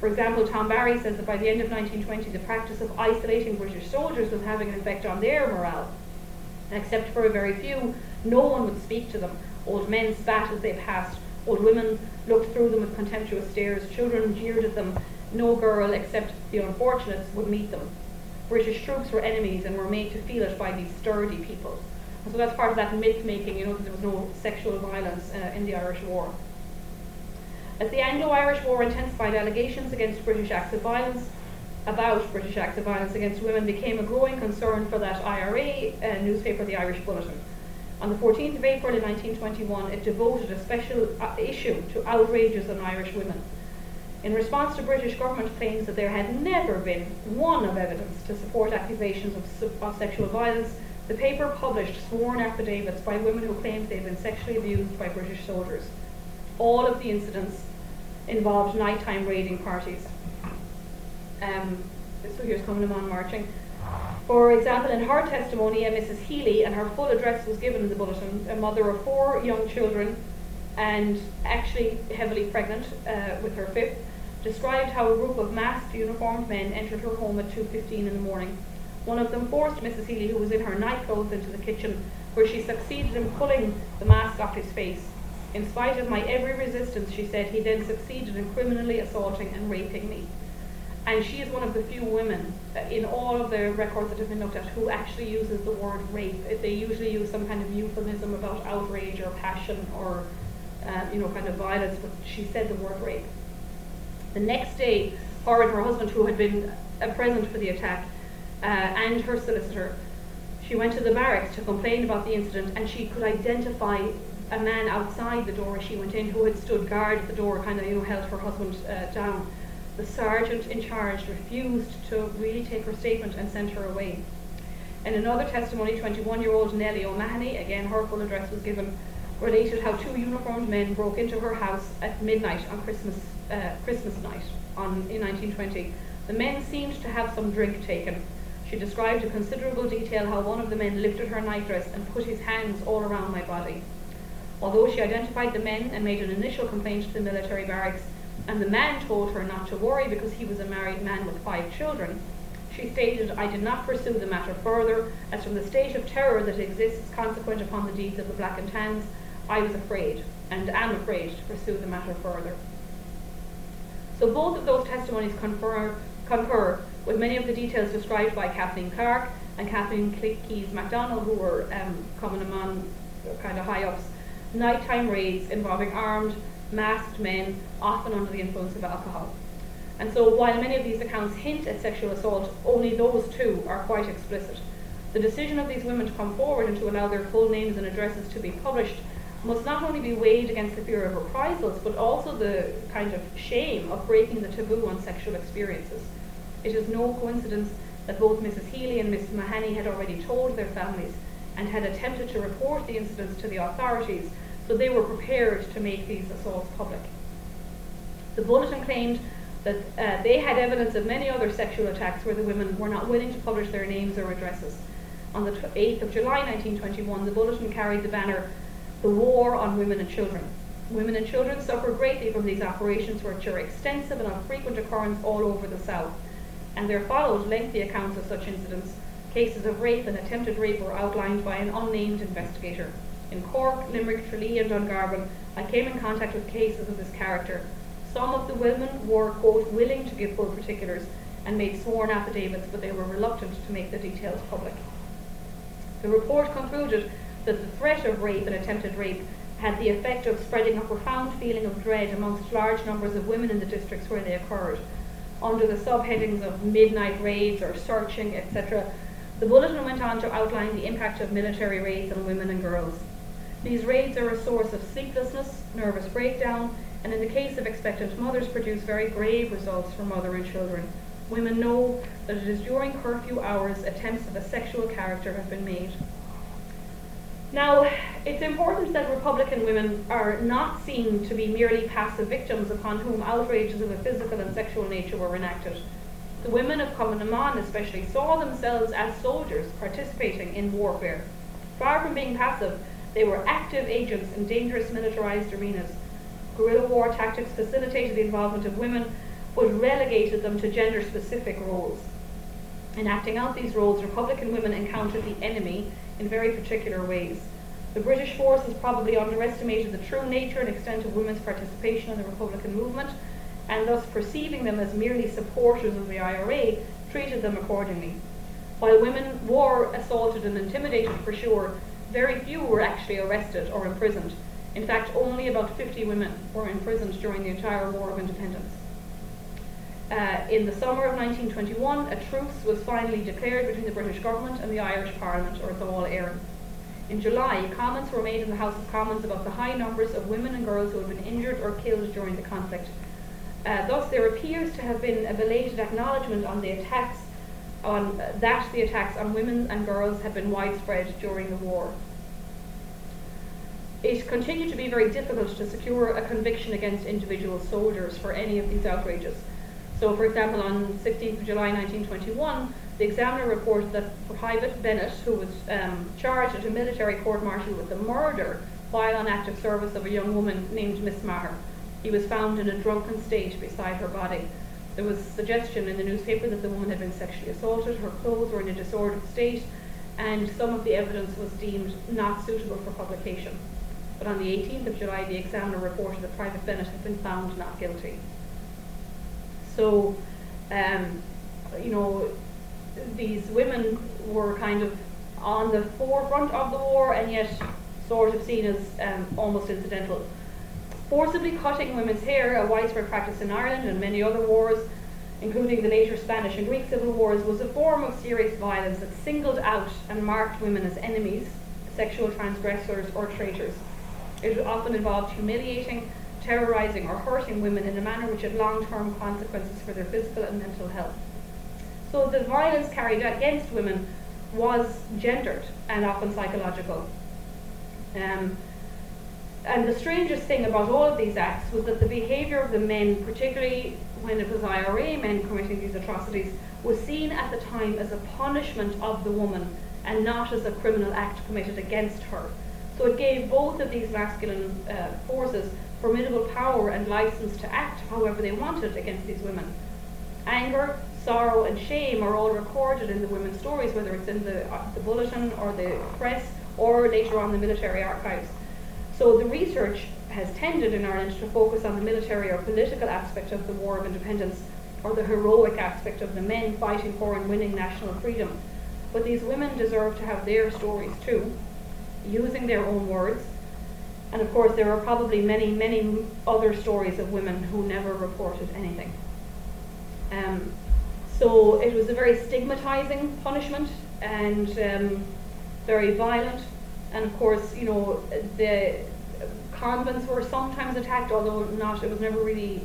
For example, Tom Barry says that by the end of 1920, the practice of isolating British soldiers was having an effect on their morale. Except for a very few, no one would speak to them. Old men spat as they passed. Old women looked through them with contemptuous stares. Children jeered at them. No girl, except the unfortunates, would meet them. British troops were enemies and were made to feel it by these sturdy people. And so that's part of that myth making, that there was no sexual violence in the Irish War. As the Anglo-Irish War intensified, allegations against British acts of violence against women became a growing concern for that IRA newspaper, the Irish Bulletin. On the 14th of April in 1921, it devoted a special issue to outrages on Irish women. In response to British government claims that there had never been one of evidence to support accusations of sexual violence, the paper published sworn affidavits by women who claimed they had been sexually abused by British soldiers. All of the incidents involved nighttime raiding parties. So here's coming on marching. For example, in her testimony, Mrs. Healy, and her full address was given in the bulletin, a mother of 4 young children and actually heavily pregnant with her 5th, described how a group of masked uniformed men entered her home at 2:15 in the morning. One of them forced Mrs. Healy, who was in her nightclothes, into the kitchen, where she succeeded in pulling the mask off his face. In spite of my every resistance, she said, he then succeeded in criminally assaulting and raping me. And she is one of the few women in all of the records that have been looked at who actually uses the word rape. They usually use some kind of euphemism about outrage or passion or kind of violence, but she said the word rape. The next day, her and her husband, who had been present for the attack, and her solicitor, she went to the barracks to complain about the incident, and she could identify a man outside the door as she went in who had stood guard at the door, held her husband down. The sergeant in charge refused to really take her statement and sent her away. In another testimony, 21-year-old Nellie O'Mahony, again her full address was given, related how 2 uniformed men broke into her house at midnight on Christmas night in 1920. The men seemed to have some drink taken. She described in considerable detail how one of the men lifted her nightdress and put his hands all around my body. Although she identified the men and made an initial complaint to the military barracks, and the man told her not to worry because he was a married man with 5 children, she stated, I did not pursue the matter further, as from the state of terror that exists consequent upon the deeds of the Black and Tans, I was afraid, and am afraid, to pursue the matter further. So both of those testimonies concur with many of the details described by Kathleen Clark and Kathleen Keyes MacDonald, who were coming among kind of high-ups. Nighttime raids involving armed, masked men, often under the influence of alcohol. And so while many of these accounts hint at sexual assault, only those 2 are quite explicit. The decision of these women to come forward and to allow their full names and addresses to be published must not only be weighed against the fear of reprisals, but also the kind of shame of breaking the taboo on sexual experiences. It is no coincidence that both Mrs. Healy and Miss Mahoney had already told their families and had attempted to report the incidents to the authorities, so they were prepared to make these assaults public. The bulletin claimed that they had evidence of many other sexual attacks where the women were not willing to publish their names or addresses. On the 8th of July 1921, the bulletin carried the banner, The War on Women and Children. Women and children suffer greatly from these operations, which are extensive and of frequent occurrence all over the South. And there followed lengthy accounts of such incidents. Cases of rape and attempted rape were outlined by an unnamed investigator. In Cork, Limerick, Tralee and Dungarvan, I came in contact with cases of this character. Some of the women were, quote, willing to give full particulars and made sworn affidavits, but they were reluctant to make the details public. The report concluded that the threat of rape and attempted rape had the effect of spreading a profound feeling of dread amongst large numbers of women in the districts where they occurred. Under the subheadings of midnight raids or searching, etc., the bulletin went on to outline the impact of military raids on women and girls. These raids are a source of sleeplessness, nervous breakdown, and in the case of expectant mothers produce very grave results for mother and children. Women know that it is during curfew hours attempts of a sexual character have been made. Now, it's important that Republican women are not seen to be merely passive victims upon whom outrages of a physical and sexual nature were enacted. The women of Cumann especially saw themselves as soldiers participating in warfare. Far from being passive, they were active agents in dangerous militarized arenas. Guerrilla war tactics facilitated the involvement of women, but relegated them to gender-specific roles. In acting out these roles, Republican women encountered the enemy in very particular ways. The British forces probably underestimated the true nature and extent of women's participation in the Republican movement, and thus perceiving them as merely supporters of the IRA, treated them accordingly. While women were assaulted and intimidated for sure, very few were actually arrested or imprisoned. In fact, only about 50 women were imprisoned during the entire War of Independence. In the summer of 1921, a truce was finally declared between the British government and the Irish Parliament, or Dáil Éireann. In July, comments were made in the House of Commons about the high numbers of women and girls who had been injured or killed during the conflict. Thus, there appears to have been a belated acknowledgement on the attacks on women and girls had been widespread during the war. It continued to be very difficult to secure a conviction against individual soldiers for any of these outrages. So, for example, on 16th of July 1921, the Examiner reported that Private Bennett, who was charged at a military court-martial with the murder while on active service of a young woman named Miss Maher, he was found in a drunken state beside her body. There was suggestion in the newspaper that the woman had been sexually assaulted, her clothes were in a disordered state, and some of the evidence was deemed not suitable for publication. But on the 18th of July, the Examiner reported that Private Bennett had been found not guilty. So, these women were kind of on the forefront of the war and yet sort of seen as almost incidental. Forcibly cutting women's hair, a widespread practice in Ireland and many other wars, including the later Spanish and Greek civil wars, was a form of serious violence that singled out and marked women as enemies, sexual transgressors or traitors. It often involved humiliating, terrorizing or hurting women in a manner which had long-term consequences for their physical and mental health. So the violence carried out against women was gendered and often psychological. And the strangest thing about all of these acts was that the behaviour of the men, particularly when it was IRA men committing these atrocities, was seen at the time as a punishment of the woman and not as a criminal act committed against her. So it gave both of these masculine forces formidable power and license to act however they wanted against these women. Anger, sorrow and shame are all recorded in the women's stories, whether it's in the bulletin or the press or later on the military archives. So the research has tended in Ireland to focus on the military or political aspect of the War of Independence, or the heroic aspect of the men fighting for and winning national freedom. But these women deserve to have their stories too, using their own words. And of course there are probably many, many other stories of women who never reported anything. So it was a very stigmatizing punishment and very violent. And of course, the convents were sometimes attacked, although it was never really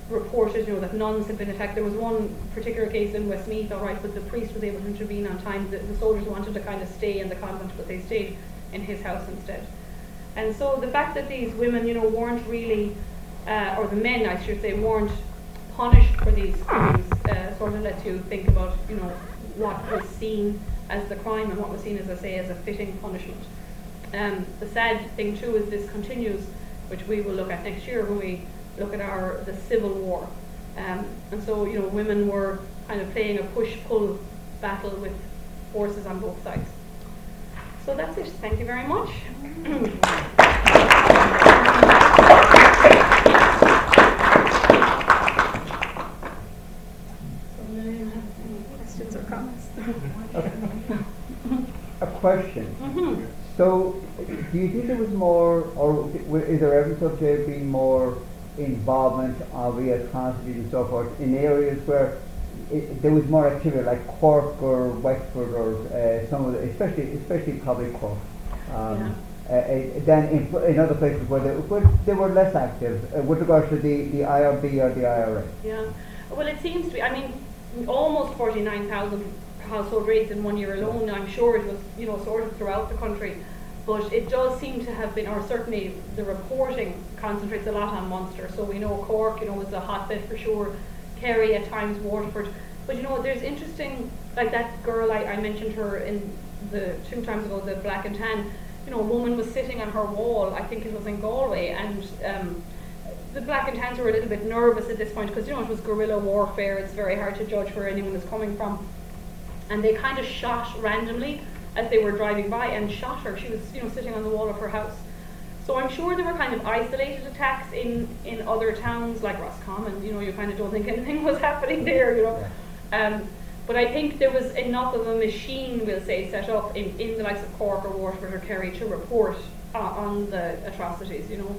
reported, that nuns had been attacked. There was one particular case in Westmeath, but the priest was able to intervene on time. The soldiers wanted to kind of stay in the convent, but they stayed in his house instead. And so the fact that these women, weren't really, or the men, I should say, weren't punished for these crimes, sort of lets you think about, what was seen as the crime and what was seen, as I say, as a fitting punishment. The sad thing too is this continues, which we will look at next year when we look at the Civil War. And so, women were kind of playing a push-pull battle with forces on both sides. So that's it. Thank you very much. Questions or comments? A question. Mm-hmm. So, do you think there was more, or is there evidence of there being more involvement of the atrocities and so forth in areas where there was more activity, like Cork or Wexford or some of the, especially probably Cork, than in other places where they were less active with regard to the IRB or the IRA? Yeah, well, it seems to be. I mean, almost 49,000 household raids in 1 year alone. I'm sure it was, sort of throughout the country, but it does seem to have been, or certainly the reporting concentrates a lot on Munster. So we know Cork, was a hotbed for sure. Kerry, at times Waterford. But there's interesting, like that girl I mentioned her in the 2 times ago, the Black and Tan. A woman was sitting on her wall, I think it was in Galway, and the Black and Tans were a little bit nervous at this point because it was guerrilla warfare. It's very hard to judge where anyone is coming from. And they kind of shot randomly as they were driving by and shot her. She was, sitting on the wall of her house. So I'm sure there were kind of isolated attacks in other towns like Roscommon. You kind of don't think anything was happening there, But I think there was enough of a machine, we'll say, set up in the likes of Cork or Waterford or Kerry to report on the atrocities, you know.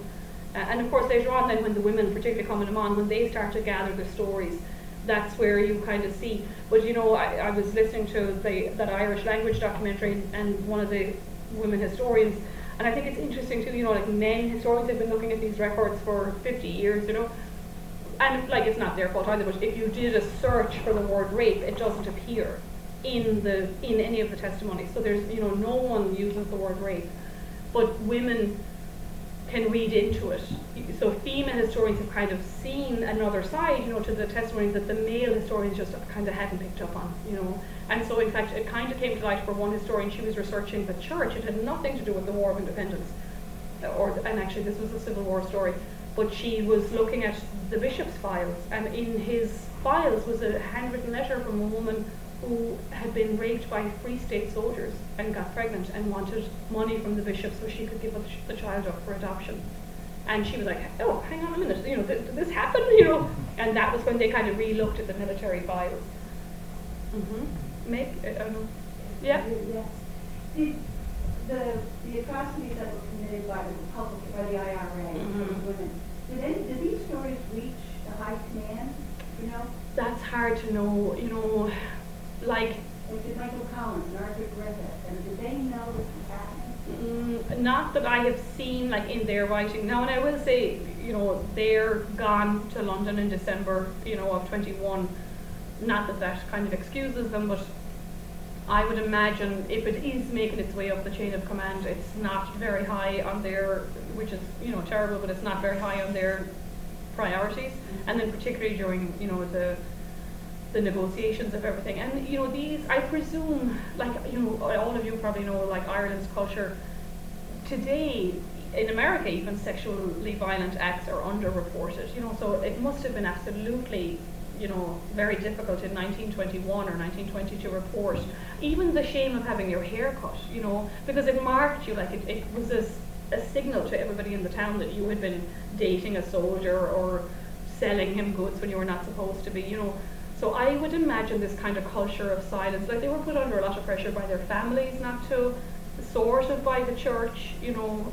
And of course later on then when the women, particularly coming on, when they start to gather the stories, that's where you kind of see. But you know, I was listening to that Irish language documentary, and one of the women historians, and I think it's interesting too, you know, like men historians have been looking at these records for 50 years, you know, and like it's not their fault either, but if you did a search for the word rape, it doesn't appear in any of the testimonies. So there's, you know, no one uses the word rape, but women can read into it. So female historians have kind of seen another side, you know, to the testimonies that the male historians just kind of hadn't picked up on, you know. And so in fact it kind of came to light for one historian. She was researching the church. It had nothing to do with the War of Independence, and actually this was a Civil War story, but she was looking at the bishop's files, and in his files was a handwritten letter from a woman who had been raped by Free State soldiers and got pregnant and wanted money from the bishop so she could give the child up for adoption. And she was like, oh, hang on a minute, you know, did this happen, you know? And that was when they kind of re-looked at the military files. Meg, I don't know. Yeah? Yes. The atrocities that were committed by the Republic, by the IRA, against women, did these stories reach the high command, you know? That's hard to know, you know, like did Michael Collins and Arthur Griffith, and did they know this was happening? Not that I have seen, like, in their writing. Now, and I will say, you know, they're gone to London in December, you know, of 21. Not that that kind of excuses them, but I would imagine if it is making its way up the chain of command, it's not very high on their, which is, you know, terrible, but it's not very high on their priorities. And then particularly during, you know, the negotiations of everything. And, you know, these, I presume, like, you know, all of you probably know, like, Ireland's culture. Today, in America, even sexually violent acts are underreported, you know, so it must have been absolutely, you know, very difficult in 1921 or 1920 to report. Even the shame of having your hair cut, you know, because it marked you, like, it was a signal to everybody in the town that you had been dating a soldier or selling him goods when you were not supposed to be, you know. So I would imagine this kind of culture of silence, like they were put under a lot of pressure by their families not to, sort of by the church, you know.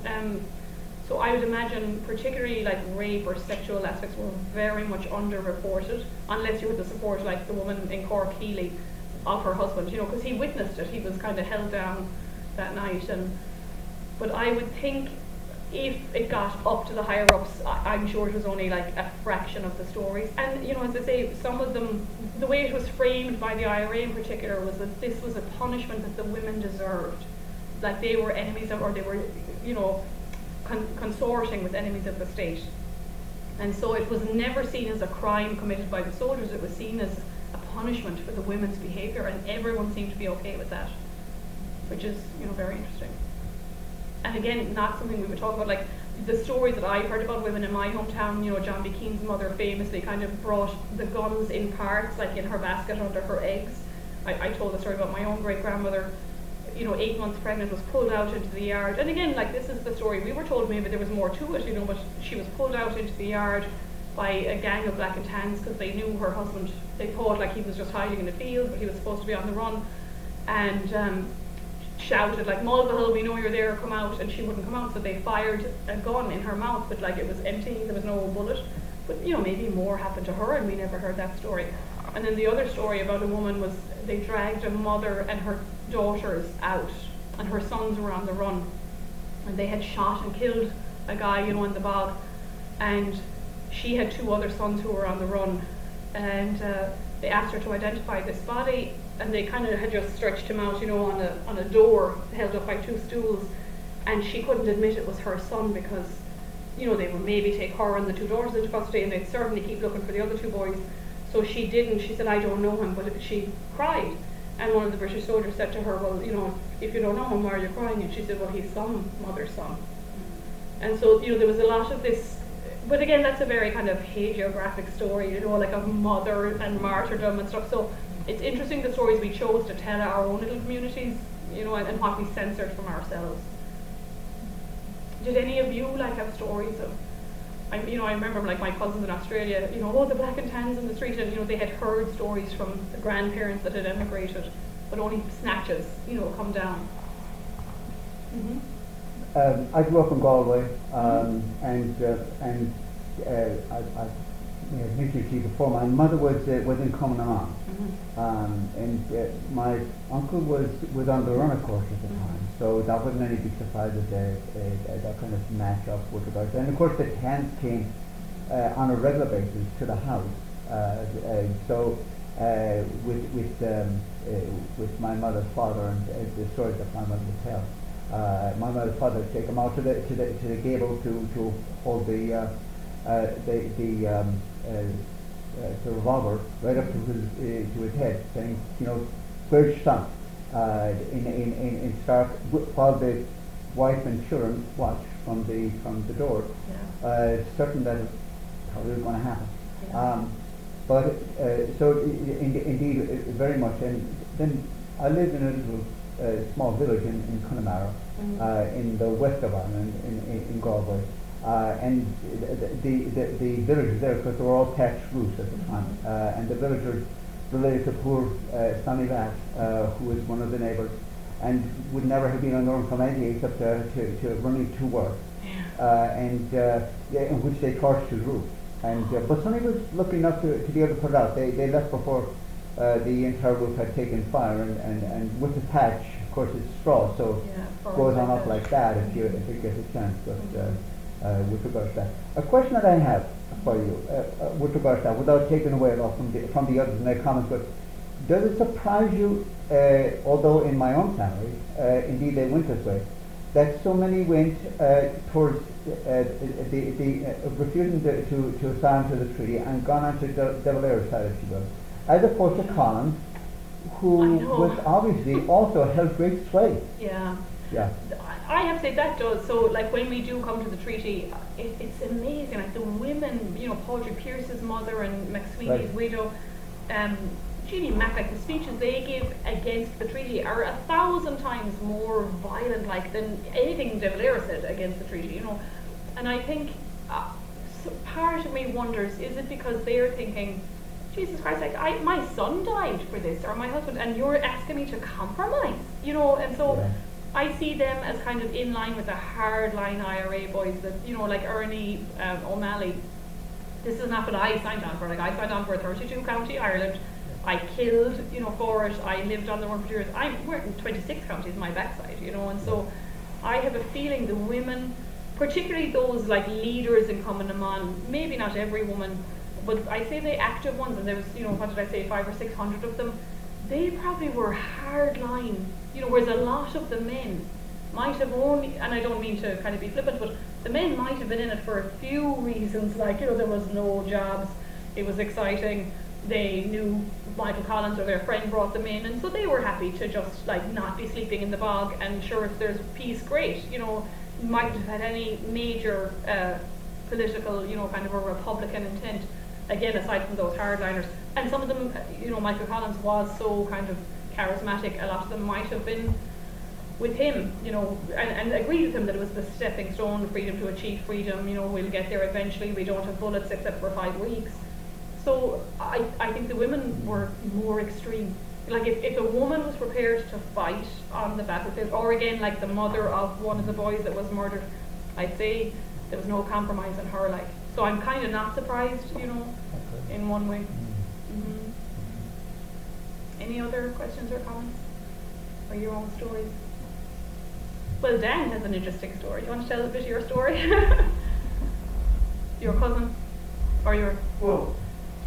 So I would imagine particularly like rape or sexual aspects were very much underreported, unless you had the support like the woman in Cork, Healy, of her husband, you know, because he witnessed it. He was kind of held down that night. But I would think if it got up to the higher ups, I'm sure it was only like a fraction of the stories. And, you know, as I say, some of them, the way it was framed by the IRA in particular was that this was a punishment that the women deserved. Like they were enemies of, or they were, you know, consorting with enemies of the state. And so it was never seen as a crime committed by the soldiers. It was seen as a punishment for the women's behaviour, and everyone seemed to be okay with that, which is, you know, very interesting. And again, not something we would talk about, like the stories that I've heard about women in my hometown, you know, John B. Keane's mother famously kind of brought the guns in parts, like in her basket under her eggs. I told the story about my own great-grandmother, you know, 8 months pregnant, was pulled out into the yard. And again, like this is the story, we were told maybe there was more to it, you know, but she was pulled out into the yard by a gang of black and tans because they knew her husband. They thought like he was just hiding in the field, but he was supposed to be on the run. And shouted like, Mulvihill, we know you're there, come out. And she wouldn't come out, so they fired a gun in her mouth, but like it was empty, there was no bullet. But you know, maybe more happened to her and we never heard that story. And then the other story about a woman was they dragged a mother and her daughters out, and her sons were on the run, and they had shot and killed a guy, you know, in the bog, and she had 2 other sons who were on the run, and they asked her to identify this body, and they kind of had just stretched him out, you know, on a door held up by 2 stools, and she couldn't admit it was her son because, you know, they would maybe take her and the 2 daughters into custody, and they'd certainly keep looking for the other 2 boys. So she didn't. She said, I don't know him, but she cried. And one of the British soldiers said to her, well, you know, if you don't know him, why are you crying? And she said, well, he's some mother's son. And so, you know, there was a lot of this, but again, that's a very kind of hagiographic story, you know, like of mother and martyrdom and stuff. So it's interesting the stories we chose to tell our own little communities, you know, and what we censored from ourselves. Did any of you like have stories of, you know, I remember like my cousins in Australia, you know, oh, the black and tans in the street, and you know, they had heard stories from the grandparents that had emigrated, but only snatches, you know, come down. I grew up in Galway, and I mentioned to you before. My mother was in Common and my uncle was on the runner course at the time, so that wasn't any big surprise that kind of match up with regards. And of course, the cans came on a regular basis to the house. So with my mother's father and the stories that my mother would tell. My mother's father would take him out to the gable to hold the revolver right up to his head, saying, "Where's your son?" In stark, while the wife and children watch from the door, certain that it's probably going to happen. Yeah. But so indeed, very much. And then I lived in a little small village in Connemara, in the west of Ireland, in Galway. And the villagers there, because they were all thatched roofs at the time, and the villagers related to poor Sonny Latt, who was one of the neighbours, and would never have been on their own from anything except to running to work, in which they torched his roof. And but Sonny was lucky enough to be able to put it out. They left before the entire roof had taken fire, and with the thatch, of course, it's straw, so it goes on up like that if you get a chance. But with regards to that, a question that I have for you with regards to that, without taking away at all from the others in their comments, but does it surprise you, although in my own family, indeed they went this way, that so many went towards the refusing to sign to the treaty and gone on to De Valera's side, if you will, as opposed to Collins, who was obviously also held great sway. Yeah. Yeah. I have to say that does. So, like, when we do come to the treaty, it's amazing. Like, the women, Padraig Pearse's mother and McSweeney's widow, Jeannie Mac, like, the speeches they give against the treaty are 1,000 times more violent, like, than anything De Valera said against the treaty, And I think so part of me wonders, is it because they're thinking, Jesus Christ, like, my son died for this, or my husband, and you're asking me to compromise, and so. Yeah. I see them as kind of in line with the hardline IRA boys that, like Ernie O'Malley. This is not what I signed on for. Like, I signed on for a 32 county Ireland. I killed, for it. I lived on the one for years. I'm working 26 counties my backside, and so I have a feeling the women, particularly those like leaders in Common, maybe not every woman, but I say the active ones, and there was, what did I say, 500 or 600 of them. They probably were hardline, whereas a lot of the men might have only, and I don't mean to kind of be flippant, but the men might have been in it for a few reasons, like, there was no jobs, it was exciting, they knew Michael Collins or their friend brought them in, and so they were happy to just, like, not be sleeping in the bog, and sure, if there's peace, great, might have had any major political, kind of a Republican intent, again, aside from those hardliners. And some of them, Michael Collins was so kind of charismatic, a lot of them might have been with him, and agreed with him that it was the stepping stone, freedom to achieve freedom, we'll get there eventually, we don't have bullets except for 5 weeks. So I think the women were more extreme. Like, if a woman was prepared to fight on the battlefield, or again, like the mother of one of the boys that was murdered, I'd say there was no compromise in her life. So I'm kind of not surprised, in one way. Mm-hmm. Any other questions or comments? Or your own stories? Well, Dan has an interesting story. Do you want to tell a bit of your story? Your cousin? Or your... Well,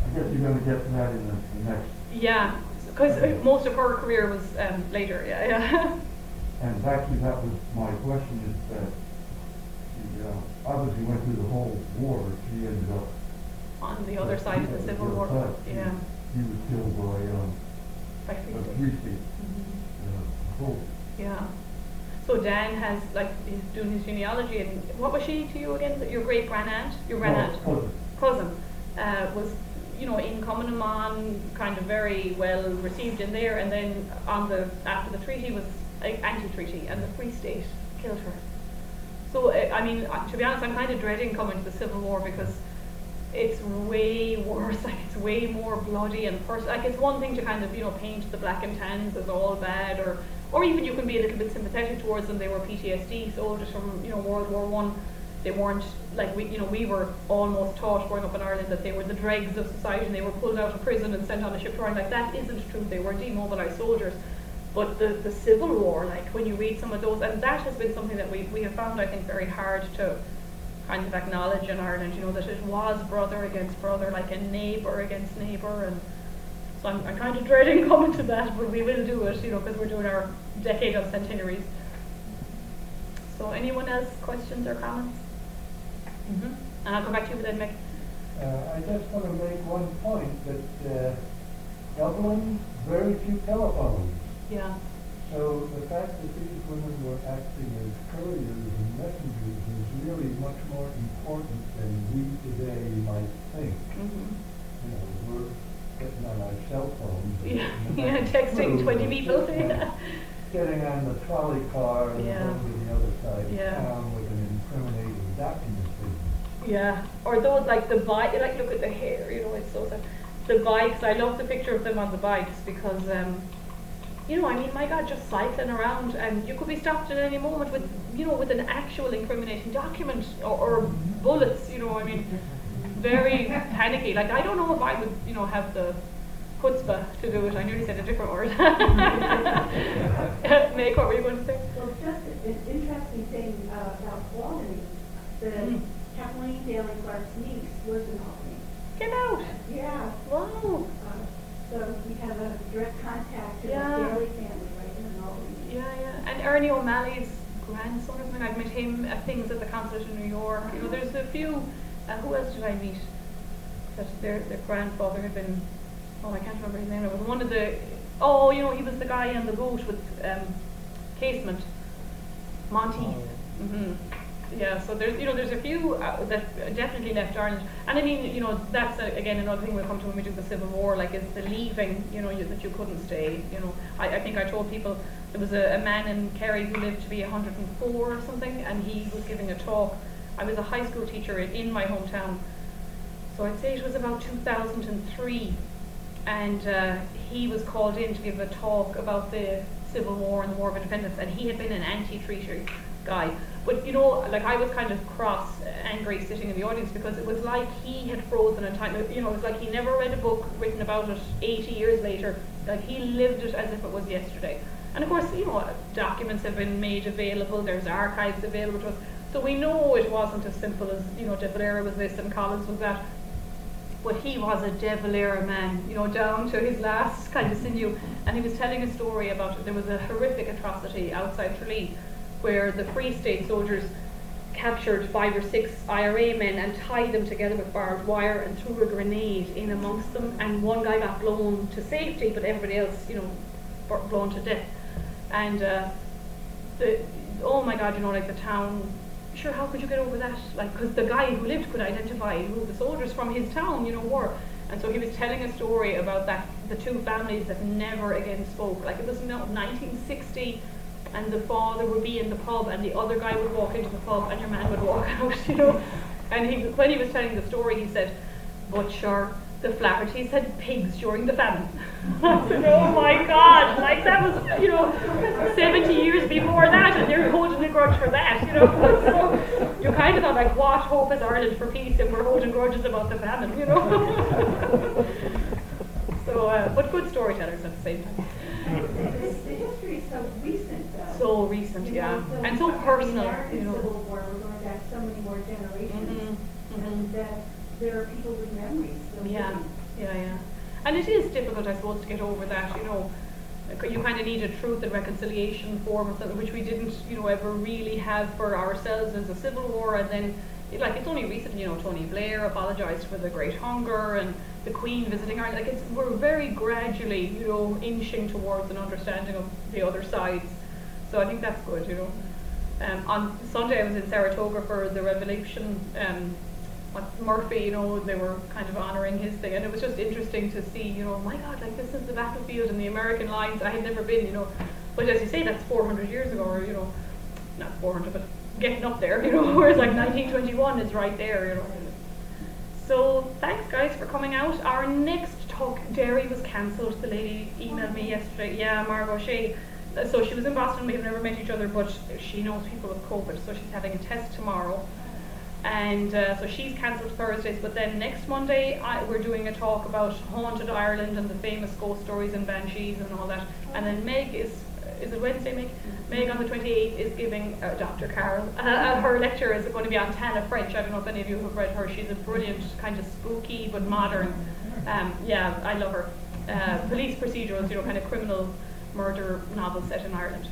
I guess you're going to get to that in the next... Yeah, because most of her career was later, yeah. And actually that was my question, is that she obviously went through the whole war, but she ended up... On the other side of the Civil War, yeah. He was killed by Free State. Yeah. So Dan has, like, he's doing his genealogy, and what was she to you again? Your great grandaunt? Your grandaunt? Cousin. Was, in Common, kind of very well received in there, and then after the treaty was anti-treaty, and the Free State killed her. So, I mean, to be honest, I'm kind of dreading coming to the Civil War, because it's way worse, like, it's way more bloody and like, it's one thing to kind of, paint the black and tans as all bad, or or even you can be a little bit sympathetic towards them. They were PTSD soldiers from, you know, World War One. They weren't like we were almost taught growing up in Ireland that they were the dregs of society and they were pulled out of prison and sent on a ship to Ireland. Like, that isn't true. They were demobilised soldiers. But the Civil War, like when you read some of those, and that has been something that we have found, I think, very hard to kind of acknowledge in Ireland, you know, that it was brother against brother, like a neighbour against neighbour. And so I'm kind of dreading coming to that, but we will do it, you know, because we're doing our decade of centenaries. So anyone else, questions or comments? And I'll come back to you then, Mick. I just want to make one point that Dublin, very few telephones. Yeah. So the fact that these women were acting as couriers and messengers is really much more important than we today might think. You know, we're getting on our cell phones. Yeah, texting 20 people. Getting on the trolley car and going to the other side of Yeah. town with an incriminating document. Yeah, or those like the bike, like look at the hair, you know, it's so sad. The bikes, I love the picture of them on the bikes because, you know, I mean, my God, just cycling around and you could be stopped at any moment with, you know, with an actual incriminating document or bullets, you know, I mean, very panicky. Like, I don't know if I would, you know, have the chutzpah to do it. I nearly said a different word. Meg, what were you going to say? Well, just an interesting thing about Albany. The Kathleen Daly Clark's niece lives in Albany. Get out. Yeah. Wow. So we have a direct contact to the Daly family right in Albany. Yeah. And Ernie O'Malley's grandson or something, I've met him at things at the consulate in New York. You know, there's a few, who else did I meet? That their grandfather had been, I can't remember his name. It was one of the, you know, he was the guy on the boat with Casement. Monty. Yeah, so there's, you know, there's a few that definitely left Ireland. And I mean, you know, that's again another thing we'll come to when we do the Civil War, like is the leaving, you know, that you couldn't stay. You know, I think I told people there was a man in Kerry who lived to be 104 or something, and he was giving a talk. I was a high school teacher in my hometown, so I'd say it was about 2003, and he was called in to give a talk about the Civil War and the War of Independence, and he had been an anti-treaty guy. But you know, like I was kind of angry sitting in the audience because it was like he had frozen in time. You know, it was like he never read a book written about it 80 years later. Like he lived it as if it was yesterday. And of course, you know, documents have been made available. There's archives available to us, so we know it wasn't as simple as, you know, De Valera was this and Collins was that. But he was a De Valera man, you know, down to his last kind of sinew. And he was telling a story about there was a horrific atrocity outside Tralee, where the Free State soldiers captured 5 or 6 IRA men and tied them together with barbed wire and threw a grenade in amongst them, and one guy got blown to safety, but everybody else, you know, blown to death. And oh my God, you know, like the town, sure, how could you get over that? Like, because the guy who lived could identify who the soldiers from his town, you know, were. And so he was telling a story about that, the two families that never again spoke. Like it was 1960, and the father would be in the pub and the other guy would walk into the pub and your man would walk out, you know. And when he was telling the story, he said, but sure, the Flahertys had pigs during the famine. I said, oh my God, like that was, you know, 70 years before that, and they're holding a grudge for that, you know. So you kind of thought, like, what hope is Ireland for peace if we're holding grudges about the famine, you know. So, but good storytellers at the same time. The history is so recent, though. So recent, You yeah. know, so And so the personal, American you know. Civil War, we're going back so many more generations, and that there are people with memories still Yeah. living. And it is difficult, I suppose, to get over that, you know. You kind of need a truth and reconciliation form or something, which we didn't, you know, ever really have for ourselves as a civil war. And then, like, it's only recent, you know, Tony Blair apologised for the Great Hunger and the Queen visiting Ireland. Like, we're very gradually, you know, inching towards an understanding of the other sides. So I think that's good, you know. On Sunday I was in Saratoga for the Revolution. Murphy, you know, they were kind of honouring his thing, and it was just interesting to see, you know, my God, like this is the battlefield and the American lines. I had never been, you know, but as you say, that's 400 years ago, or, you know, not 400, but getting up there, you know, whereas like 1921 is right there, you know. So thanks guys for coming out. Our next talk, Derry, was cancelled. The lady emailed me yesterday, Margot Shea. So she was in Boston, we've never met each other, but she knows people with COVID, so she's having a test tomorrow. And so she's cancelled Thursdays, but then next Monday we're doing a talk about haunted Ireland and the famous ghost stories and banshees and all that. And then Meg is it Wednesday, Meg? Meg on the 28th is giving, Dr. Carol, her lecture is going to be on Tana French. I don't know if any of you have read her. She's a brilliant, kind of spooky but modern, yeah, I love her. Police procedurals, kind of criminal murder novel set in Ireland,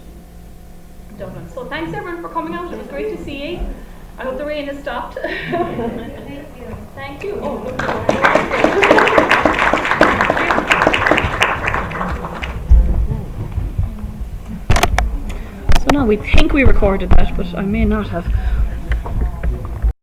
Dublin. So thanks everyone for coming out. It was great to see you. I hope the rain has stopped. Thank you. Thank you. Oh, look. So now we think we recorded that, but I may not have.